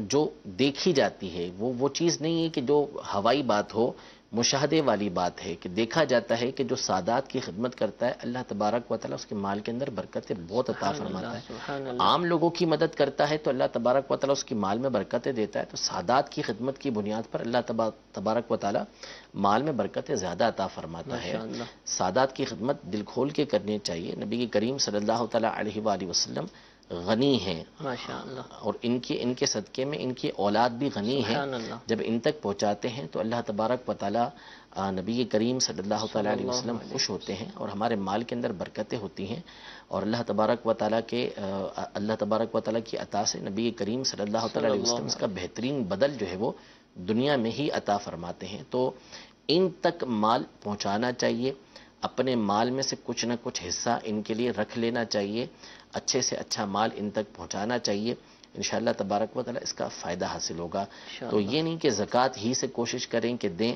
جو دیکھی جاتی ہے، وہ چیز نہیں ہے کہ جو ہوائی بات ہو، مشاہدے والی بات ہے کہ دیکھا جاتا ہے کہ جو سادات کی خدمت کرتا ہے اللہ تبارک و تعالیٰ اس کے مال کے اندر برکتیں بہت عطا فرماتا ہے۔ عام لوگوں کی مدد کرتا ہے تو اللہ تبارک و تعالیٰ اس کی مال میں برکتیں دیتا ہے، تو سادات کی خدمت کی بنیاد پر اللہ تبارک و تعالیٰ مال میں برکتیں زیادہ عطا فرماتا ہے۔ سادات کی خدمت دل کھول کے کرنی چاہیے۔ نبی کریم صلی اللہ تعالیٰ علیہ وآلہ وسلم غنی ہیں، اور ان کے صدقے میں ان کی اولاد بھی غنی ہے، جب ان تک پہنچاتے ہیں تو اللہ تبارک و تعالیٰ نبی کریم صلی اللہ تعالیٰ علیہ وسلم خوش ہوتے ہیں، اور ہمارے مال کے اندر برکتیں ہوتی ہیں، اور اللہ تبارک و تعالیٰ کی عطا سے نبی کریم صلی اللہ تعالیٰ علیہ وسلم اس کا بہترین بدل جو ہے وہ دنیا میں ہی عطا فرماتے ہیں۔ تو ان تک مال پہنچانا چاہیے، اپنے مال میں سے کچھ نہ کچھ حصہ ان کے لیے رکھ لینا چاہیے، اچھے سے اچھا مال ان تک پہنچانا چاہیے، انشاءاللہ تبارک و تعالیٰ اس کا فائدہ حاصل ہوگا۔ تو یہ نہیں کہ زکوٰۃ ہی سے کوشش کریں کہ دیں،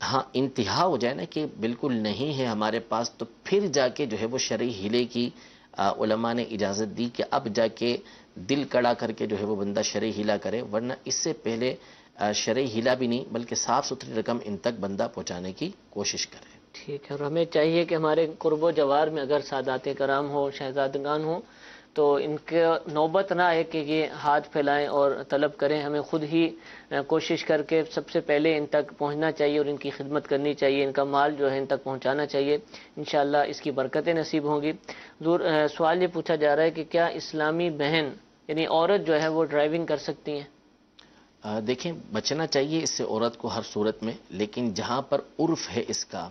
ہاں انتہا ہو جائے نا کہ بالکل نہیں ہے ہمارے پاس، تو پھر جا کے جو ہے وہ شرعی ہیلے کی علماء نے اجازت دی کہ اب جا کے دل کڑا کر کے جو ہے وہ بندہ شرعی ہیلا کرے، ورنہ اس سے پہلے شرعی ہیلا بھی نہیں بلکہ صاف ستھری رقم ان تک بندہ پہنچانے کی کوشش کرے۔ ٹھیک ہے، اور ہمیں چاہیے کہ ہمارے قرب و جوار میں اگر سادات کرام ہو، شہزادگان ہوں، تو ان کے نوبت نہ آئے کہ یہ ہاتھ پھیلائیں اور طلب کریں، ہمیں خود ہی کوشش کر کے سب سے پہلے ان تک پہنچنا چاہیے اور ان کی خدمت کرنی چاہیے، ان کا مال جو ہے ان تک پہنچانا چاہیے، انشاءاللہ اس کی برکتیں نصیب ہوں گی۔ سوال یہ پوچھا جا رہا ہے کہ کیا اسلامی بہن یعنی عورت جو ہے وہ ڈرائیونگ کر سکتی ہیں؟ دیکھیں بچنا چاہیے اس سے عورت کو ہر صورت میں، لیکن جہاں پر عرف ہے اس کا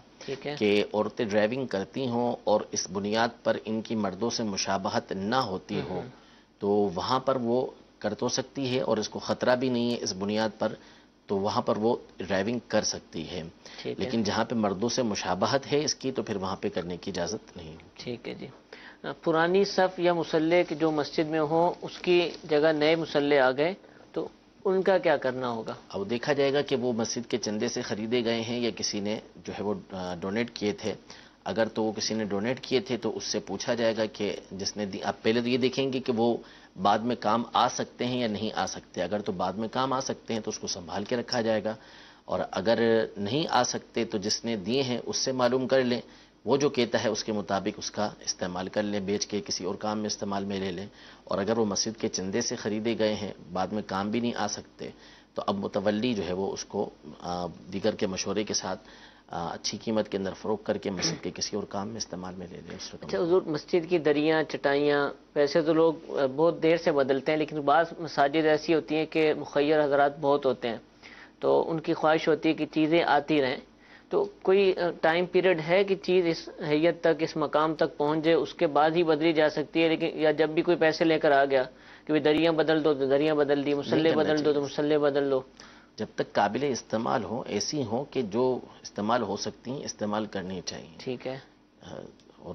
کہ عورتیں ڈرائیونگ کرتی ہوں اور اس بنیاد پر ان کی مردوں سے مشابہت نہ ہوتی ہو، تو وہاں پر وہ کر تو سکتی ہے اور اس کو خطرہ بھی نہیں ہے اس بنیاد پر، تو وہاں پر وہ ڈرائیونگ کر سکتی ہے، لیکن جہاں پہ مردوں سے مشابہت ہے اس کی تو پھر وہاں پہ کرنے کی اجازت نہیں۔ ٹھیک ہے جی۔ پرانی صف یا مصلے جو مسجد میں ہو اس کی جگہ نئے مصلے آ گئے تو ان کا کیا کرنا ہوگا؟ اب دیکھا جائے گا کہ وہ مسجد کے چندے سے خریدے گئے ہیں یا کسی نے جو ہے وہ ڈونیٹ کیے تھے، اگر تو وہ کسی نے ڈونیٹ کیے تھے تو اس سے پوچھا جائے گا کہ جس نے آپ پہلے تو یہ دیکھیں گے کہ وہ بعد میں کام آ سکتے ہیں یا نہیں آ سکتے، اگر تو بعد میں کام آ سکتے ہیں تو اس کو سنبھال کے رکھا جائے گا، اور اگر نہیں آ سکتے تو جس نے دیے ہیں اس سے معلوم کر لیں، وہ جو کہتا ہے اس کے مطابق اس کا استعمال کر لیں، بیچ کے کسی اور کام میں استعمال میں لے لیں، اور اگر وہ مسجد کے چندے سے خریدے گئے ہیں بعد میں کام بھی نہیں آ سکتے تو اب متولی جو ہے وہ اس کو دیگر کے مشورے کے ساتھ اچھی قیمت کے اندر فروخت کر کے مسجد کے کسی اور کام میں استعمال میں لے لیں. اچھا حضور، مسجد کی دریاں چٹائیاں ویسے تو لوگ بہت دیر سے بدلتے ہیں، لیکن بعض مساجد ایسی ہوتی ہیں کہ مخیر حضرات بہت ہوتے ہیں، تو ان کی خواہش ہوتی ہے کہ چیزیں آتی رہیں، تو کوئی ٹائم پیریڈ ہے کہ چیز اس حیت تک، اس مقام تک پہنچ جائے اس کے بعد ہی بدلی جا سکتی ہے؟ لیکن یا جب بھی کوئی پیسے لے کر آ گیا کہ دریاں بدل دو تو دریاں بدل دی، مسلح بدل دو تو مسلح بدل دو. جب تک قابل استعمال ہوں، ایسی ہوں کہ جو استعمال ہو سکتی ہیں، استعمال کرنی چاہیے. ٹھیک ہے. اور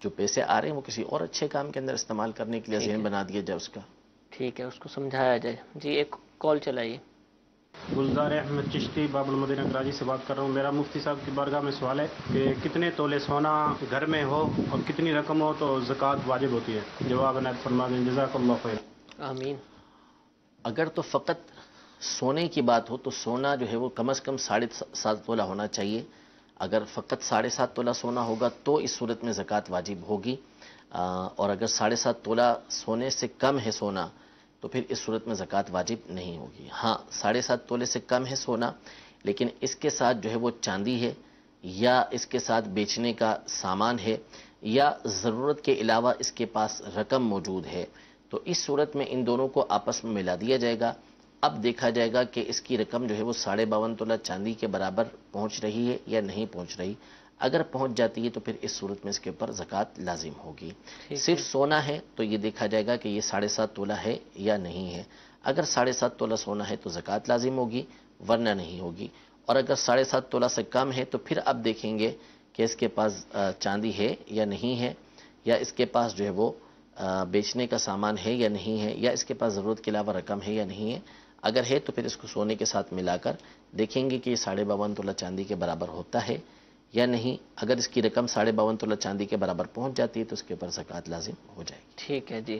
جو پیسے آ رہے ہیں وہ کسی اور اچھے کام کے اندر استعمال کرنے کے لیے ذہن بنا دیا جائے اس کا. ٹھیک ہے، اس کو سمجھایا جائے. جی ایک کال چلائیے. گلزار احمد چشتی باب المدینہ کراچی سے بات کر رہا ہوں. میرا مفتی صاحب کی بارگاہ میں سوال ہے کہ کتنے تولے سونا گھر میں ہو اور کتنی رقم ہو تو زکوٰۃ واجب ہوتی ہے؟ جواب عنایت فرما دیں، جزاک اللہ خیر. آمین. اگر تو فقط سونے کی بات ہو تو سونا جو ہے وہ کم از کم 7.5 تولہ ہونا چاہیے. اگر فقط 7.5 تولہ سونا ہوگا تو اس صورت میں زکوٰۃ واجب ہوگی، اور اگر 7.5 تولہ سونے سے کم ہے سونا تو پھر اس صورت میں زکوٰۃ واجب نہیں ہوگی. ہاں 7.5 تولے سے کم ہے سونا، لیکن اس کے ساتھ جو ہے وہ چاندی ہے یا اس کے ساتھ بیچنے کا سامان ہے یا ضرورت کے علاوہ اس کے پاس رقم موجود ہے، تو اس صورت میں ان دونوں کو آپس میں ملا دیا جائے گا. اب دیکھا جائے گا کہ اس کی رقم جو ہے وہ 52.5 تولہ چاندی کے برابر پہنچ رہی ہے یا نہیں پہنچ رہی. اگر پہنچ جاتی ہے تو پھر اس صورت میں اس کے اوپر زکوٰۃ لازم ہوگی. صرف سونا ہے تو یہ دیکھا جائے گا کہ یہ 7.5 تولہ ہے یا نہیں ہے. اگر 7.5 تولہ سونا ہے تو زکوٰۃ لازم ہوگی، ورنہ نہیں ہوگی. اور اگر 7.5 تولہ سے کم ہے تو پھر اب دیکھیں گے کہ اس کے پاس چاندی ہے یا نہیں ہے، یا اس کے پاس جو ہے وہ بیچنے کا سامان ہے یا نہیں ہے، یا اس کے پاس ضرورت کے علاوہ رقم ہے یا نہیں ہے. اگر ہے تو پھر اس کو سونے کے ساتھ ملا کر دیکھیں گے کہ یہ 52.5 تولہ چاندی کے برابر ہوتا ہے یا نہیں. اگر اس کی رقم 52.5 تولہ چاندی کے برابر پہنچ جاتی ہے تو اس کے اوپر زکوٰۃ لازم ہو جائے گی. ٹھیک ہے جی.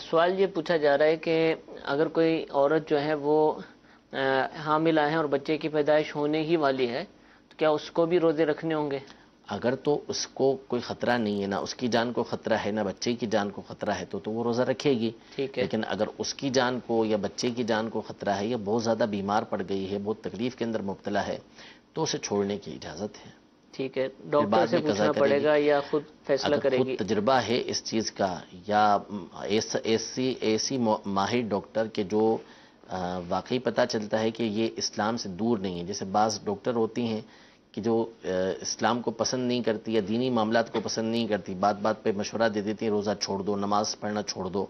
سوال یہ پوچھا جا رہا ہے کہ اگر کوئی عورت جو ہے وہ حاملہ ہے اور بچے کی پیدائش ہونے ہی والی ہے تو کیا اس کو بھی روزے رکھنے ہوں گے؟ اگر تو اس کو کوئی خطرہ نہیں ہے، نہ اس کی جان کو خطرہ ہے نہ بچے کی جان کو خطرہ ہے تو وہ روزہ رکھے گی. ٹھیک ہے. لیکن اگر اس کی جان کو یا بچے کی جان کو خطرہ ہے یا بہت زیادہ بیمار پڑ گئی ہے، بہت تکلیف کے اندر مبتلا ہے، تو اسے چھوڑنے کی اجازت ہے. ٹھیک ہے. ڈاکٹر سے پوچھنا پڑے گا یا خود فیصلہ کرے گی؟ خود تجربہ ہے اس چیز کا یا ایسی ماہر ڈاکٹر کے جو واقعی پتہ چلتا ہے کہ یہ اسلام سے دور نہیں ہے. جیسے بعض ڈاکٹر ہوتی ہیں کہ جو اسلام کو پسند نہیں کرتی یا دینی معاملات کو پسند نہیں کرتی، بات بات پہ مشورہ دے دیتی ہیں روزہ چھوڑ دو، نماز پڑھنا چھوڑ دو،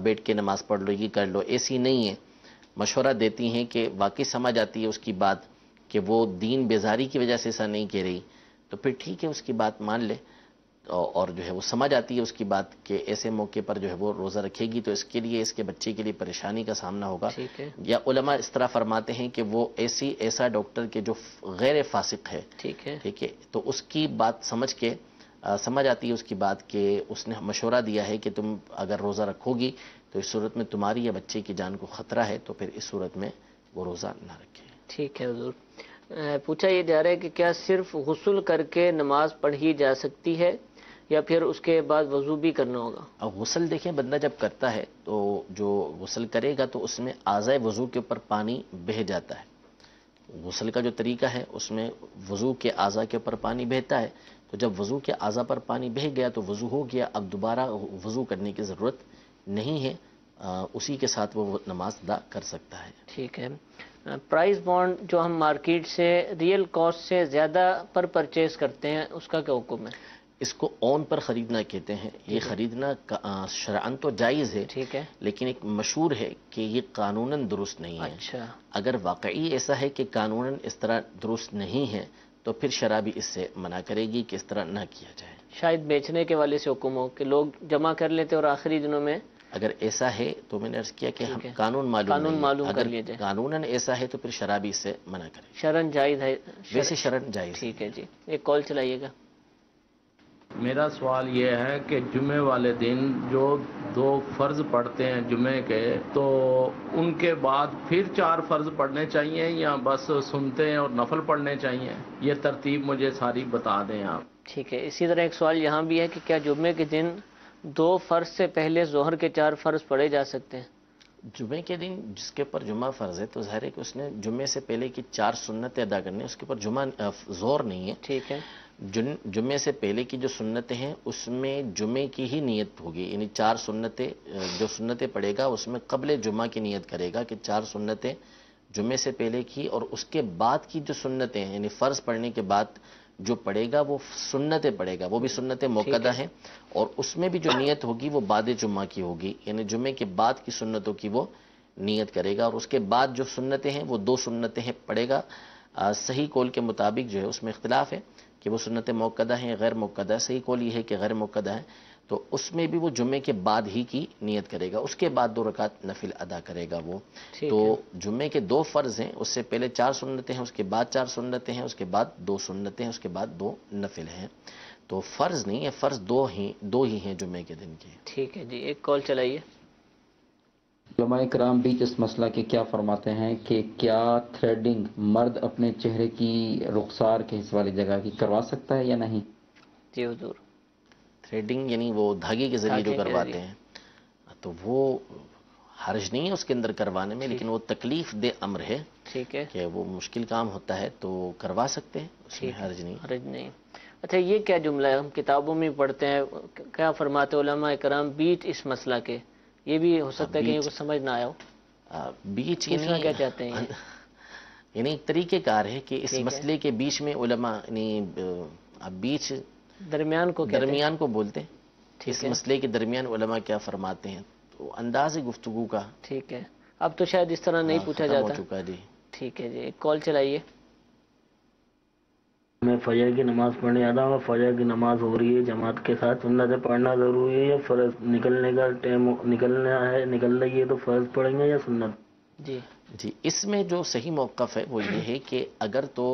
بیٹھ کے نماز پڑھ لو، یہ کر لو. ایسی نہیں ہے، مشورہ دیتی ہیں کہ واقعی سمجھ آتی ہے اس کی بات کہ وہ دین بیزاری کی وجہ سے ایسا نہیں کہہ رہی، تو پھر ٹھیک ہے اس کی بات مان لے، اور جو ہے وہ سمجھ آتی ہے اس کی بات کہ ایسے موقع پر جو ہے وہ روزہ رکھے گی تو اس کے لیے اس کے بچے کے لیے پریشانی کا سامنا ہوگا. یا علماء اس طرح فرماتے ہیں کہ وہ ایسا ڈاکٹر کے جو غیر فاسق ہے، ٹھیک ہے، تو اس کی بات سمجھ آتی ہے اس کی بات کہ اس نے مشورہ دیا ہے کہ تم اگر روزہ رکھو گی تو اس صورت میں تمہاری یا بچے کی جان کو خطرہ ہے، تو پھر اس صورت میں وہ روزہ نہ رکھے. ٹھیک ہے حضور. پوچھا یہ جا رہا ہے کہ کیا صرف غسل کر کے نماز پڑھی جا سکتی ہے یا پھر اس کے بعد وضو بھی کرنا ہوگا؟ اب غسل دیکھیں، بندہ جب کرتا ہے تو جو غسل کرے گا تو اس میں اعضائے وضو کے اوپر پانی بہہ جاتا ہے. غسل کا جو طریقہ ہے اس میں وضو کے اعضاء کے اوپر پانی بہتا ہے، تو جب وضو کے اعضاء پر پانی بہہ گیا تو وضو ہو گیا، اب دوبارہ وضو کرنے کی ضرورت نہیں ہے، اسی کے ساتھ وہ نماز ادا کر سکتا ہے. ٹھیک ہے. پرائز بانڈ جو ہم مارکیٹ سے ریئل کاسٹ سے زیادہ پر پرچیز کرتے ہیں اس کا کیا حکم ہے؟ اس کو اون پر خریدنا کہتے ہیں. یہ خریدنا شرعاً تو جائز ہے، ٹھیک ہے، لیکن ایک مشہور ہے کہ یہ قانوناً درست نہیں ہے. اچھا. اگر واقعی ایسا ہے کہ قانوناً اس طرح درست نہیں ہے تو پھر شرع بھی اس سے منع کرے گی کہ اس طرح نہ کیا جائے. شاید بیچنے کے والے سے حکم ہو کہ لوگ جمع کر لیتے اور آخری دنوں میں. اگر ایسا ہے تو میں نے عرض کیا کہ قانون معلوم کر لیجیے. قانوناً ایسا ہے تو پھر شرع بھی اس سے منع کرے. شرعاً جائز ہے؟ ویسے شرعاً جائز. ٹھیک ہے جی. ایک کال چلائیے گا. میرا سوال یہ ہے کہ جمعے والے دن جو 2 فرض پڑھتے ہیں جمعے کے، تو ان کے بعد پھر 4 فرض پڑھنے چاہیے یا بس سنتے ہیں اور نفل پڑھنے چاہیے؟ یہ ترتیب مجھے ساری بتا دیں آپ. ٹھیک ہے. اسی طرح ایک سوال یہاں بھی ہے کہ کیا جمعے کے دن 2 فرض سے پہلے ظہر کے 4 فرض پڑھے جا سکتے ہیں؟ جمعے کے دن جس کے اوپر جمعہ فرض ہے تو ظاہر ہے کہ اس نے جمعے سے پہلے کی 4 سنتیں ادا کرنی، اس کے اوپر جمعہ زور نہیں ہے. ٹھیک ہے. جمعے سے پہلے کی جو سنتیں ہیں اس میں جمعے کی ہی نیت ہوگی، یعنی 4 سنتیں جو سنتیں پڑھے گا اس میں قبل جمعہ کی نیت کرے گا کہ 4 سنتیں جمعے سے پہلے کی، اور اس کے بعد کی جو سنتیں ہیں یعنی فرض پڑھنے کے بعد جو پڑھے گا وہ سنتیں پڑھے گا، وہ بھی سنتیں موقدہ ہیں، اور اس میں بھی جو نیت ہوگی وہ بعد جمعہ کی ہوگی، یعنی جمعے کے بعد کی سنتوں کی وہ نیت کرے گا. اور اس کے بعد جو سنتیں ہیں وہ 2 سنتیں ہیں پڑھے گا. صحیح قول کے مطابق جو ہے اس میں اختلاف ہے کہ وہ سنتیں موقدہ ہیں غیر موقدہ. صحیح قول یہ ہے کہ غیر موقدہ ہیں، تو اس میں بھی وہ جمعے کے بعد ہی کی نیت کرے گا، اس کے بعد 2 رکعت نفل ادا کرے گا وہ. تو جمعے کے 2 فرض ہیں، اس سے پہلے 4 سنتیں ہیں، اس کے بعد 4 سنتیں ہیں، اس کے بعد 2 سنتیں ہیں، اس کے بعد 2 نفل ہیں. تو فرض نہیں ہے، فرض 2 ہی ہیں جمعے کے دن کے. ٹھیک ہے جی. ایک کال چلائیے. علماء کرام بھی اس مسئلہ کے کیا فرماتے ہیں کہ کیا تھریڈنگ مرد اپنے چہرے کی رخسار کے حصے والی جگہ کی کروا سکتا ہے یا نہیں؟ جی حضور. تھریڈنگ یعنی وہ دھاگے کے ذریعے جو کرواتے ہیں، تو وہ حرج نہیں ہے اس کے اندر کروانے میں، لیکن وہ تکلیف دہ امر ہے. ٹھیک ہے. کہ وہ مشکل کام ہوتا ہے تو کروا سکتے ہیں، اس میں حرج نہیں. حرج نہیں. اچھا یہ کیا جملہ ہے، ہم کتابوں میں پڑھتے ہیں، کیا فرماتے علماء کرام بیچ اس مسئلہ کے، یہ بھی ہو سکتا ہے کہ یہ کچھ سمجھ نہ آیا ہو. بیچ کیا چاہتے ہیں؟ یعنی ایک طریقہ کار ہے کہ اس مسئلے کے بیچ میں علماء یعنی بیچ درمیان کو بولتے ہیں. اس مسئلے کے درمیان علماء کیا فرماتے ہیں، تو انداز گفتگو کا. ٹھیک ہے. اب تو شاید اس طرح نہیں پوچھا جاتا. ہو چکا جی. ٹھیک ہے جی. ایک کال چلائیے. میں فجر کی نماز پڑھنے آتا ہوں، فجر کی نماز ہو رہی ہے جماعت کے ساتھ، سنتیں پڑھنا ضروری ہے یا فرض؟ نکلنے کا ٹائم نکل رہی ہے تو فرض پڑھیں گے یا سنت؟ جی اس میں جو صحیح موقف ہے وہ یہ ہے کہ اگر تو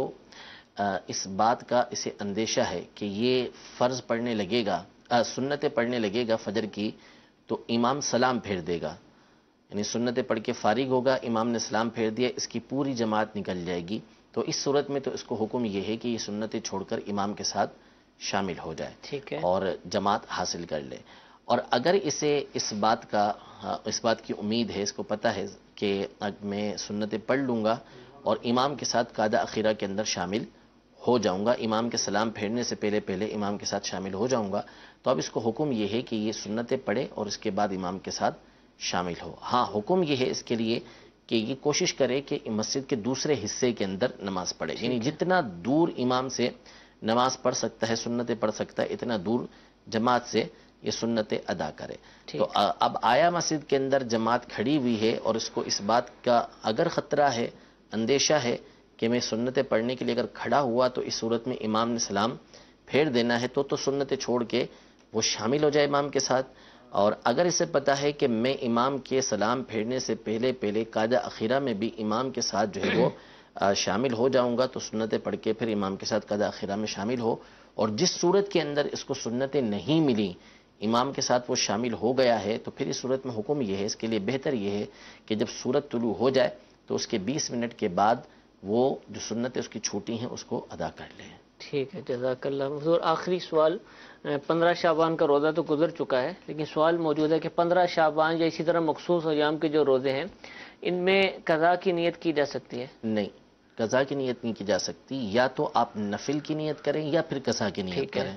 اس بات کا اسے اندیشہ ہے کہ یہ فرض پڑھنے لگے گا، سنتیں پڑھنے لگے گا فجر کی، تو امام سلام پھیر دے گا، یعنی سنتیں پڑھ کے فارغ ہوگا، امام نے سلام پھیر دیا، اس کی پوری جماعت نکل جائے گی. تو اس صورت میں تو اس کو حکم یہ ہے کہ یہ سنتیں چھوڑ کر امام کے ساتھ شامل ہو جائے. ٹھیک ہے. اور جماعت حاصل کر لے. اور اگر اسے اس بات کی امید ہے، اس کو پتہ ہے کہ میں سنتیں پڑھ لوں گا اور امام کے ساتھ قاعدہ اخیرہ کے اندر شامل ہو جاؤں گا، امام کے سلام پھیرنے سے پہلے امام کے ساتھ شامل ہو جاؤں گا، تو اب اس کو حکم یہ ہے کہ یہ سنتیں پڑھے اور اس کے بعد امام کے ساتھ شامل ہو. ہاں حکم یہ ہے اس کے لیے کہ یہ کوشش کرے کہ مسجد کے دوسرے حصے کے اندر نماز پڑھے، یعنی جتنا دور امام سے نماز پڑھ سکتا ہے، سنتیں پڑھ سکتا ہے، اتنا دور جماعت سے یہ سنتیں ادا کرے. تو اب آیا مسجد کے اندر جماعت کھڑی ہوئی ہے اور اس کو اس بات کا اگر خطرہ ہے، اندیشہ ہے کہ میں سنتیں پڑھنے کے لیے اگر کھڑا ہوا تو اس صورت میں امام نے سلام پھیر دینا ہے، تو سنتیں چھوڑ کے وہ شامل ہو جائے امام کے ساتھ. اور اگر اسے پتہ ہے کہ میں امام کے سلام پھیرنے سے پہلے قاعدہ اخیرہ میں بھی امام کے ساتھ جو ہے وہ شامل ہو جاؤں گا، تو سنتیں پڑھ کے پھر امام کے ساتھ قاعدہ اخیرہ میں شامل ہو. اور جس صورت کے اندر اس کو سنتیں نہیں ملی، امام کے ساتھ وہ شامل ہو گیا ہے، تو پھر اس صورت میں حکم یہ ہے، اس کے لیے بہتر یہ ہے کہ جب سورج طلوع ہو جائے تو اس کے 20 منٹ کے بعد وہ جو سنتیں اس کی چھوٹی ہیں اس کو ادا کر لیں. ٹھیک ہے. جزاک اللہ. حضور آخری سوال، 15 شعبان کا روزہ تو گزر چکا ہے، لیکن سوال موجود ہے کہ 15 شعبان یا اسی طرح مخصوص ایام کے جو روزے ہیں ان میں قضا کی نیت کی جا سکتی ہے؟ نہیں، قضا کی نیت نہیں کی جا سکتی. یا تو آپ نفل کی نیت کریں یا پھر قضا کی نیت کریں،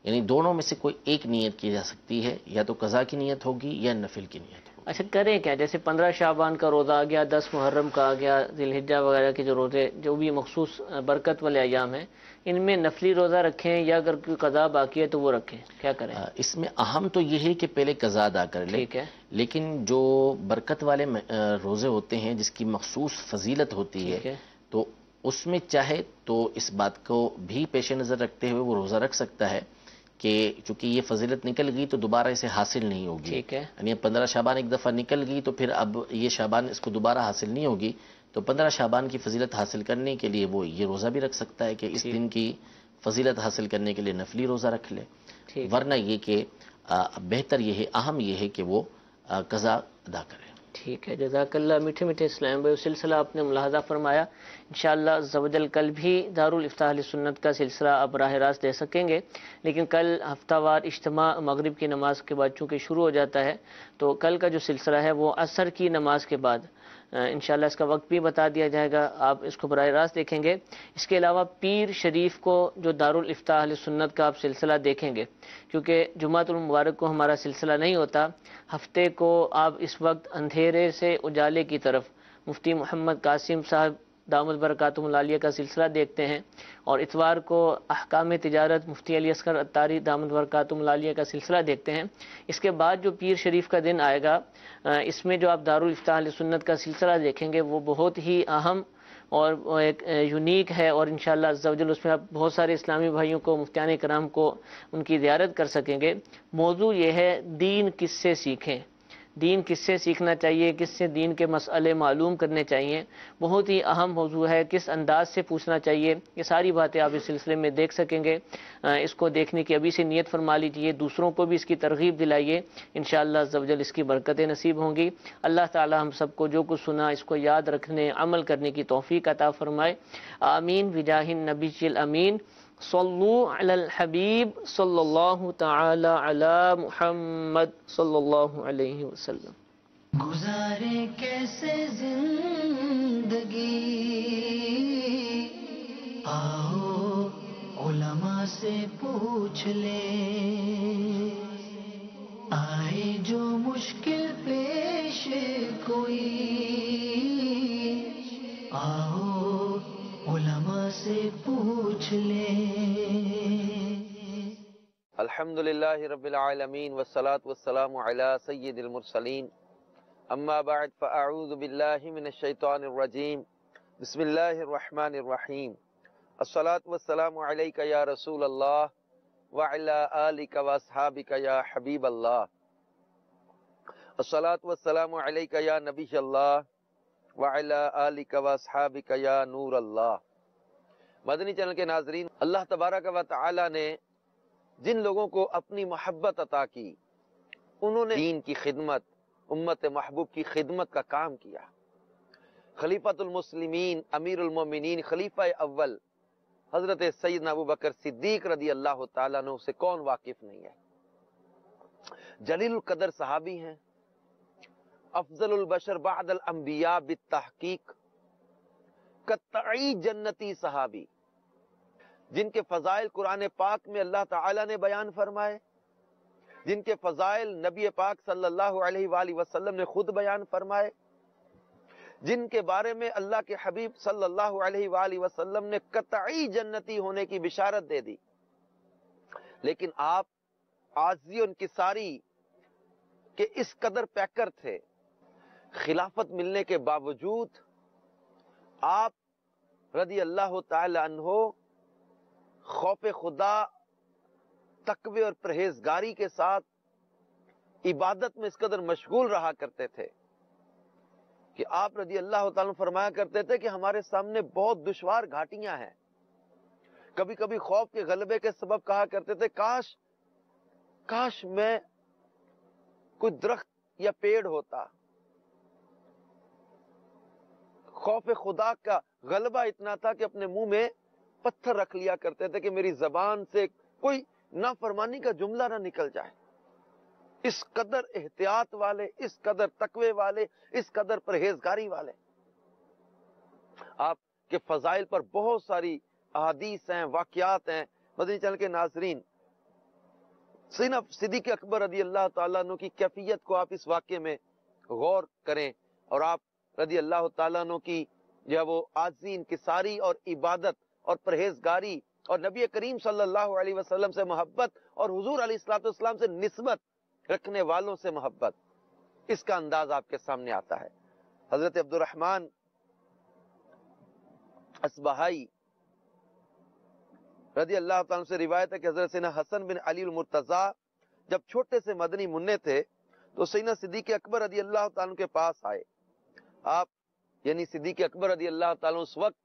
یعنی دونوں میں سے کوئی ایک نیت کی جا سکتی ہے، یا تو قضا کی نیت ہوگی یا نفل کی نیت ہوگی. اچھا کریں کیا؟ جیسے 15 شعبان کا روزہ آ گیا، 10 محرم کا آ گیا، ذی الحجہ وغیرہ کے جو روزے جو بھی مخصوص برکت والے ایام ہیں، ان میں نفلی روزہ رکھیں یا اگر کوئی قضا باقی ہے تو وہ رکھیں، کیا کریں؟ اس میں اہم تو یہ ہے کہ پہلے قضا ادا کر لیں. ٹھیک ہے. لیکن جو برکت والے روزے ہوتے ہیں جس کی مخصوص فضیلت ہوتی ہے، تو اس میں چاہے تو اس بات کو بھی پیش نظر رکھتے ہوئے وہ روزہ رکھ سکتا ہے کہ چونکہ یہ فضیلت نکل گئی تو دوبارہ اسے حاصل نہیں ہوگی. ٹھیک ہے. یعنی 15 شعبان ایک دفعہ نکل گئی تو پھر اب یہ شعبان اس کو دوبارہ حاصل نہیں ہوگی، تو 15 شعبان کی فضیلت حاصل کرنے کے لیے وہ یہ روزہ بھی رکھ سکتا ہے کہ اس دن کی فضیلت حاصل کرنے کے لیے نفلی روزہ رکھ لے. ورنہ یہ کہ بہتر یہ ہے، اہم یہ ہے کہ وہ قضا ادا کرے. ٹھیک ہے، جزاک اللہ. میٹھے میٹھے اسلام بھائی، سلسلہ آپ نے ملاحظہ فرمایا. انشاءاللہ عز و جل کل بھی دارالفتاح اہل سنت کا سلسلہ آپ براہ راست دے سکیں گے، لیکن کل ہفتہ وار اجتماع مغرب کی نماز کے بعد چونکہ شروع ہو جاتا ہے، تو کل کا جو سلسلہ ہے وہ عصر کی نماز کے بعد انشاءاللہ اس کا وقت بھی بتا دیا جائے گا، آپ اس کو براہ راست دیکھیں گے. اس کے علاوہ پیر شریف کو جو دارالفتاح اہل سنت کا آپ سلسلہ دیکھیں گے، کیونکہ جمعۃ المبارک کو ہمارا سلسلہ نہیں ہوتا، ہفتے کو آپ اس وقت اندھیرے سے اجالے کی طرف مفتی محمد قاسم صاحب دامت برکاتہم العالیہ کا سلسلہ دیکھتے ہیں، اور اتوار کو احکام تجارت مفتی علی اصغر عطاری دامت برکاتہم العالیہ کا سلسلہ دیکھتے ہیں. اس کے بعد جو پیر شریف کا دن آئے گا، اس میں جو آپ دارالفتاح اہل سنت کا سلسلہ دیکھیں گے وہ بہت ہی اہم اور ایک یونیک ہے، اور انشاءاللہ عز و جل اس میں آپ بہت سارے اسلامی بھائیوں کو، مفتیان کرام کو ان کی زیارت کر سکیں گے. موضوع یہ ہے دین کس سے سیکھیں، دین کس سے سیکھنا چاہیے، کس سے دین کے مسئلے معلوم کرنے چاہیے. بہت ہی اہم موضوع ہے، کس انداز سے پوچھنا چاہیے، یہ ساری باتیں آپ اس سلسلے میں دیکھ سکیں گے. اس کو دیکھنے کی ابھی سے نیت فرما لیجئے، دوسروں کو بھی اس کی ترغیب دلائیے، انشاءاللہ عز و جل اس کی برکتیں نصیب ہوں گی. اللہ تعالی ہم سب کو جو کچھ سنا اس کو یاد رکھنے، عمل کرنے کی توفیق عطا فرمائے. آمین بجاہ النبی الامین. صلو علی الحبیب صلی اللہ تعالی علی محمد صلی اللہ علیہ وسلم. گزارے کیسے زندگی، آؤ علماء سے پوچھ لے، آئے جو مشکل پیش کوئی، آؤ علماء سے پوچھ لے. الحمدللہ رب العالمین والصلاة والسلام علی سید المرسلین، اما بعد فاعوذ باللہ من الشیطان الرجیم، بسم اللہ الرحمن الرحیم. الصلاة والسلام علیک یا رسول اللہ وعلی آلک واصحابک یا حبیب اللہ. الصلاة والسلام علیک یا نبی اللہ وعلی آلک واصحابک یا نور اللہ. مدنی چینل کے ناظرین، اللہ تبارک و تعالی نے جن لوگوں کو اپنی محبت عطا کی، انہوں نے دین کی خدمت، امت محبوب کی خدمت کا کام کیا. خلیفۃ المسلمین، امیر المومنین، خلیفہ اول حضرت سیدنا ابو بکر صدیق رضی اللہ تعالیٰ عنہ سے کون واقف نہیں ہے؟ جلیل القدر صحابی ہیں، افضل البشر بعد الانبیاء بالتحقیق، قطعی جنتی صحابی، جن کے فضائل قرآن پاک میں اللہ تعالیٰ نے بیان فرمائے، جن کے فضائل نبی پاک صلی اللہ علیہ وآلہ وسلم نے خود بیان فرمائے، جن کے بارے میں اللہ کے حبیب صلی اللہ علیہ وآلہ وسلم نے قطعی جنتی ہونے کی بشارت دے دی. لیکن آپ عاجزی و انکساری کے اس قدر پیکر تھے، خلافت ملنے کے باوجود آپ رضی اللہ تعالی عنہ خوف خدا، تقوی اور پرہیزگاری کے ساتھ عبادت میں اس قدر مشغول رہا کرتے تھے کہ آپ رضی اللہ تعالیٰ فرمایا کرتے تھے کہ ہمارے سامنے بہت دشوار گھاٹیاں ہیں. کبھی کبھی خوف کے غلبے کے سبب کہا کرتے تھے کاش میں کوئی درخت یا پیڑ ہوتا. خوف خدا کا غلبہ اتنا تھا کہ اپنے منہ میں پتھر رکھ لیا کرتے تھے کہ میری زبان سے کوئی نافرمانی کا جملہ نہ نکل جائے. اس قدر احتیاط والے، اس قدر تقوی والے، اس قدر پرہیزگاری والے. آپ کے فضائل پر بہت ساری احادیث ہیں، واقعات ہیں. مدنی چینل کے ناظرین، سیدنا صدیق اکبر رضی اللہ تعالیٰ عنہ کی کیفیت کو آپ اس واقعے میں غور کریں، اور آپ رضی اللہ تعالیٰ عنہ کی جو ہے وہ عاجزی، انکساری اور عبادت اور پرہیزگاری اور نبی کریم صلی اللہ علیہ وسلم سے محبت اور حضور علیہ الصلوۃ والسلام سے نسبت رکھنے والوں سے محبت، اس کا انداز آپ کے سامنے آتا ہے. حضرت عبد الرحمن اصبہائی رضی اللہ تعالیٰ سے روایت ہے کہ حضرت سیدنا حسن بن علی المرتضی جب چھوٹے سے مدنی منع تھے تو سیدنا صدیق اکبر رضی اللہ تعالیٰ کے پاس آئے. آپ یعنی صدیق اکبر رضی اللہ تعالیٰ اس وقت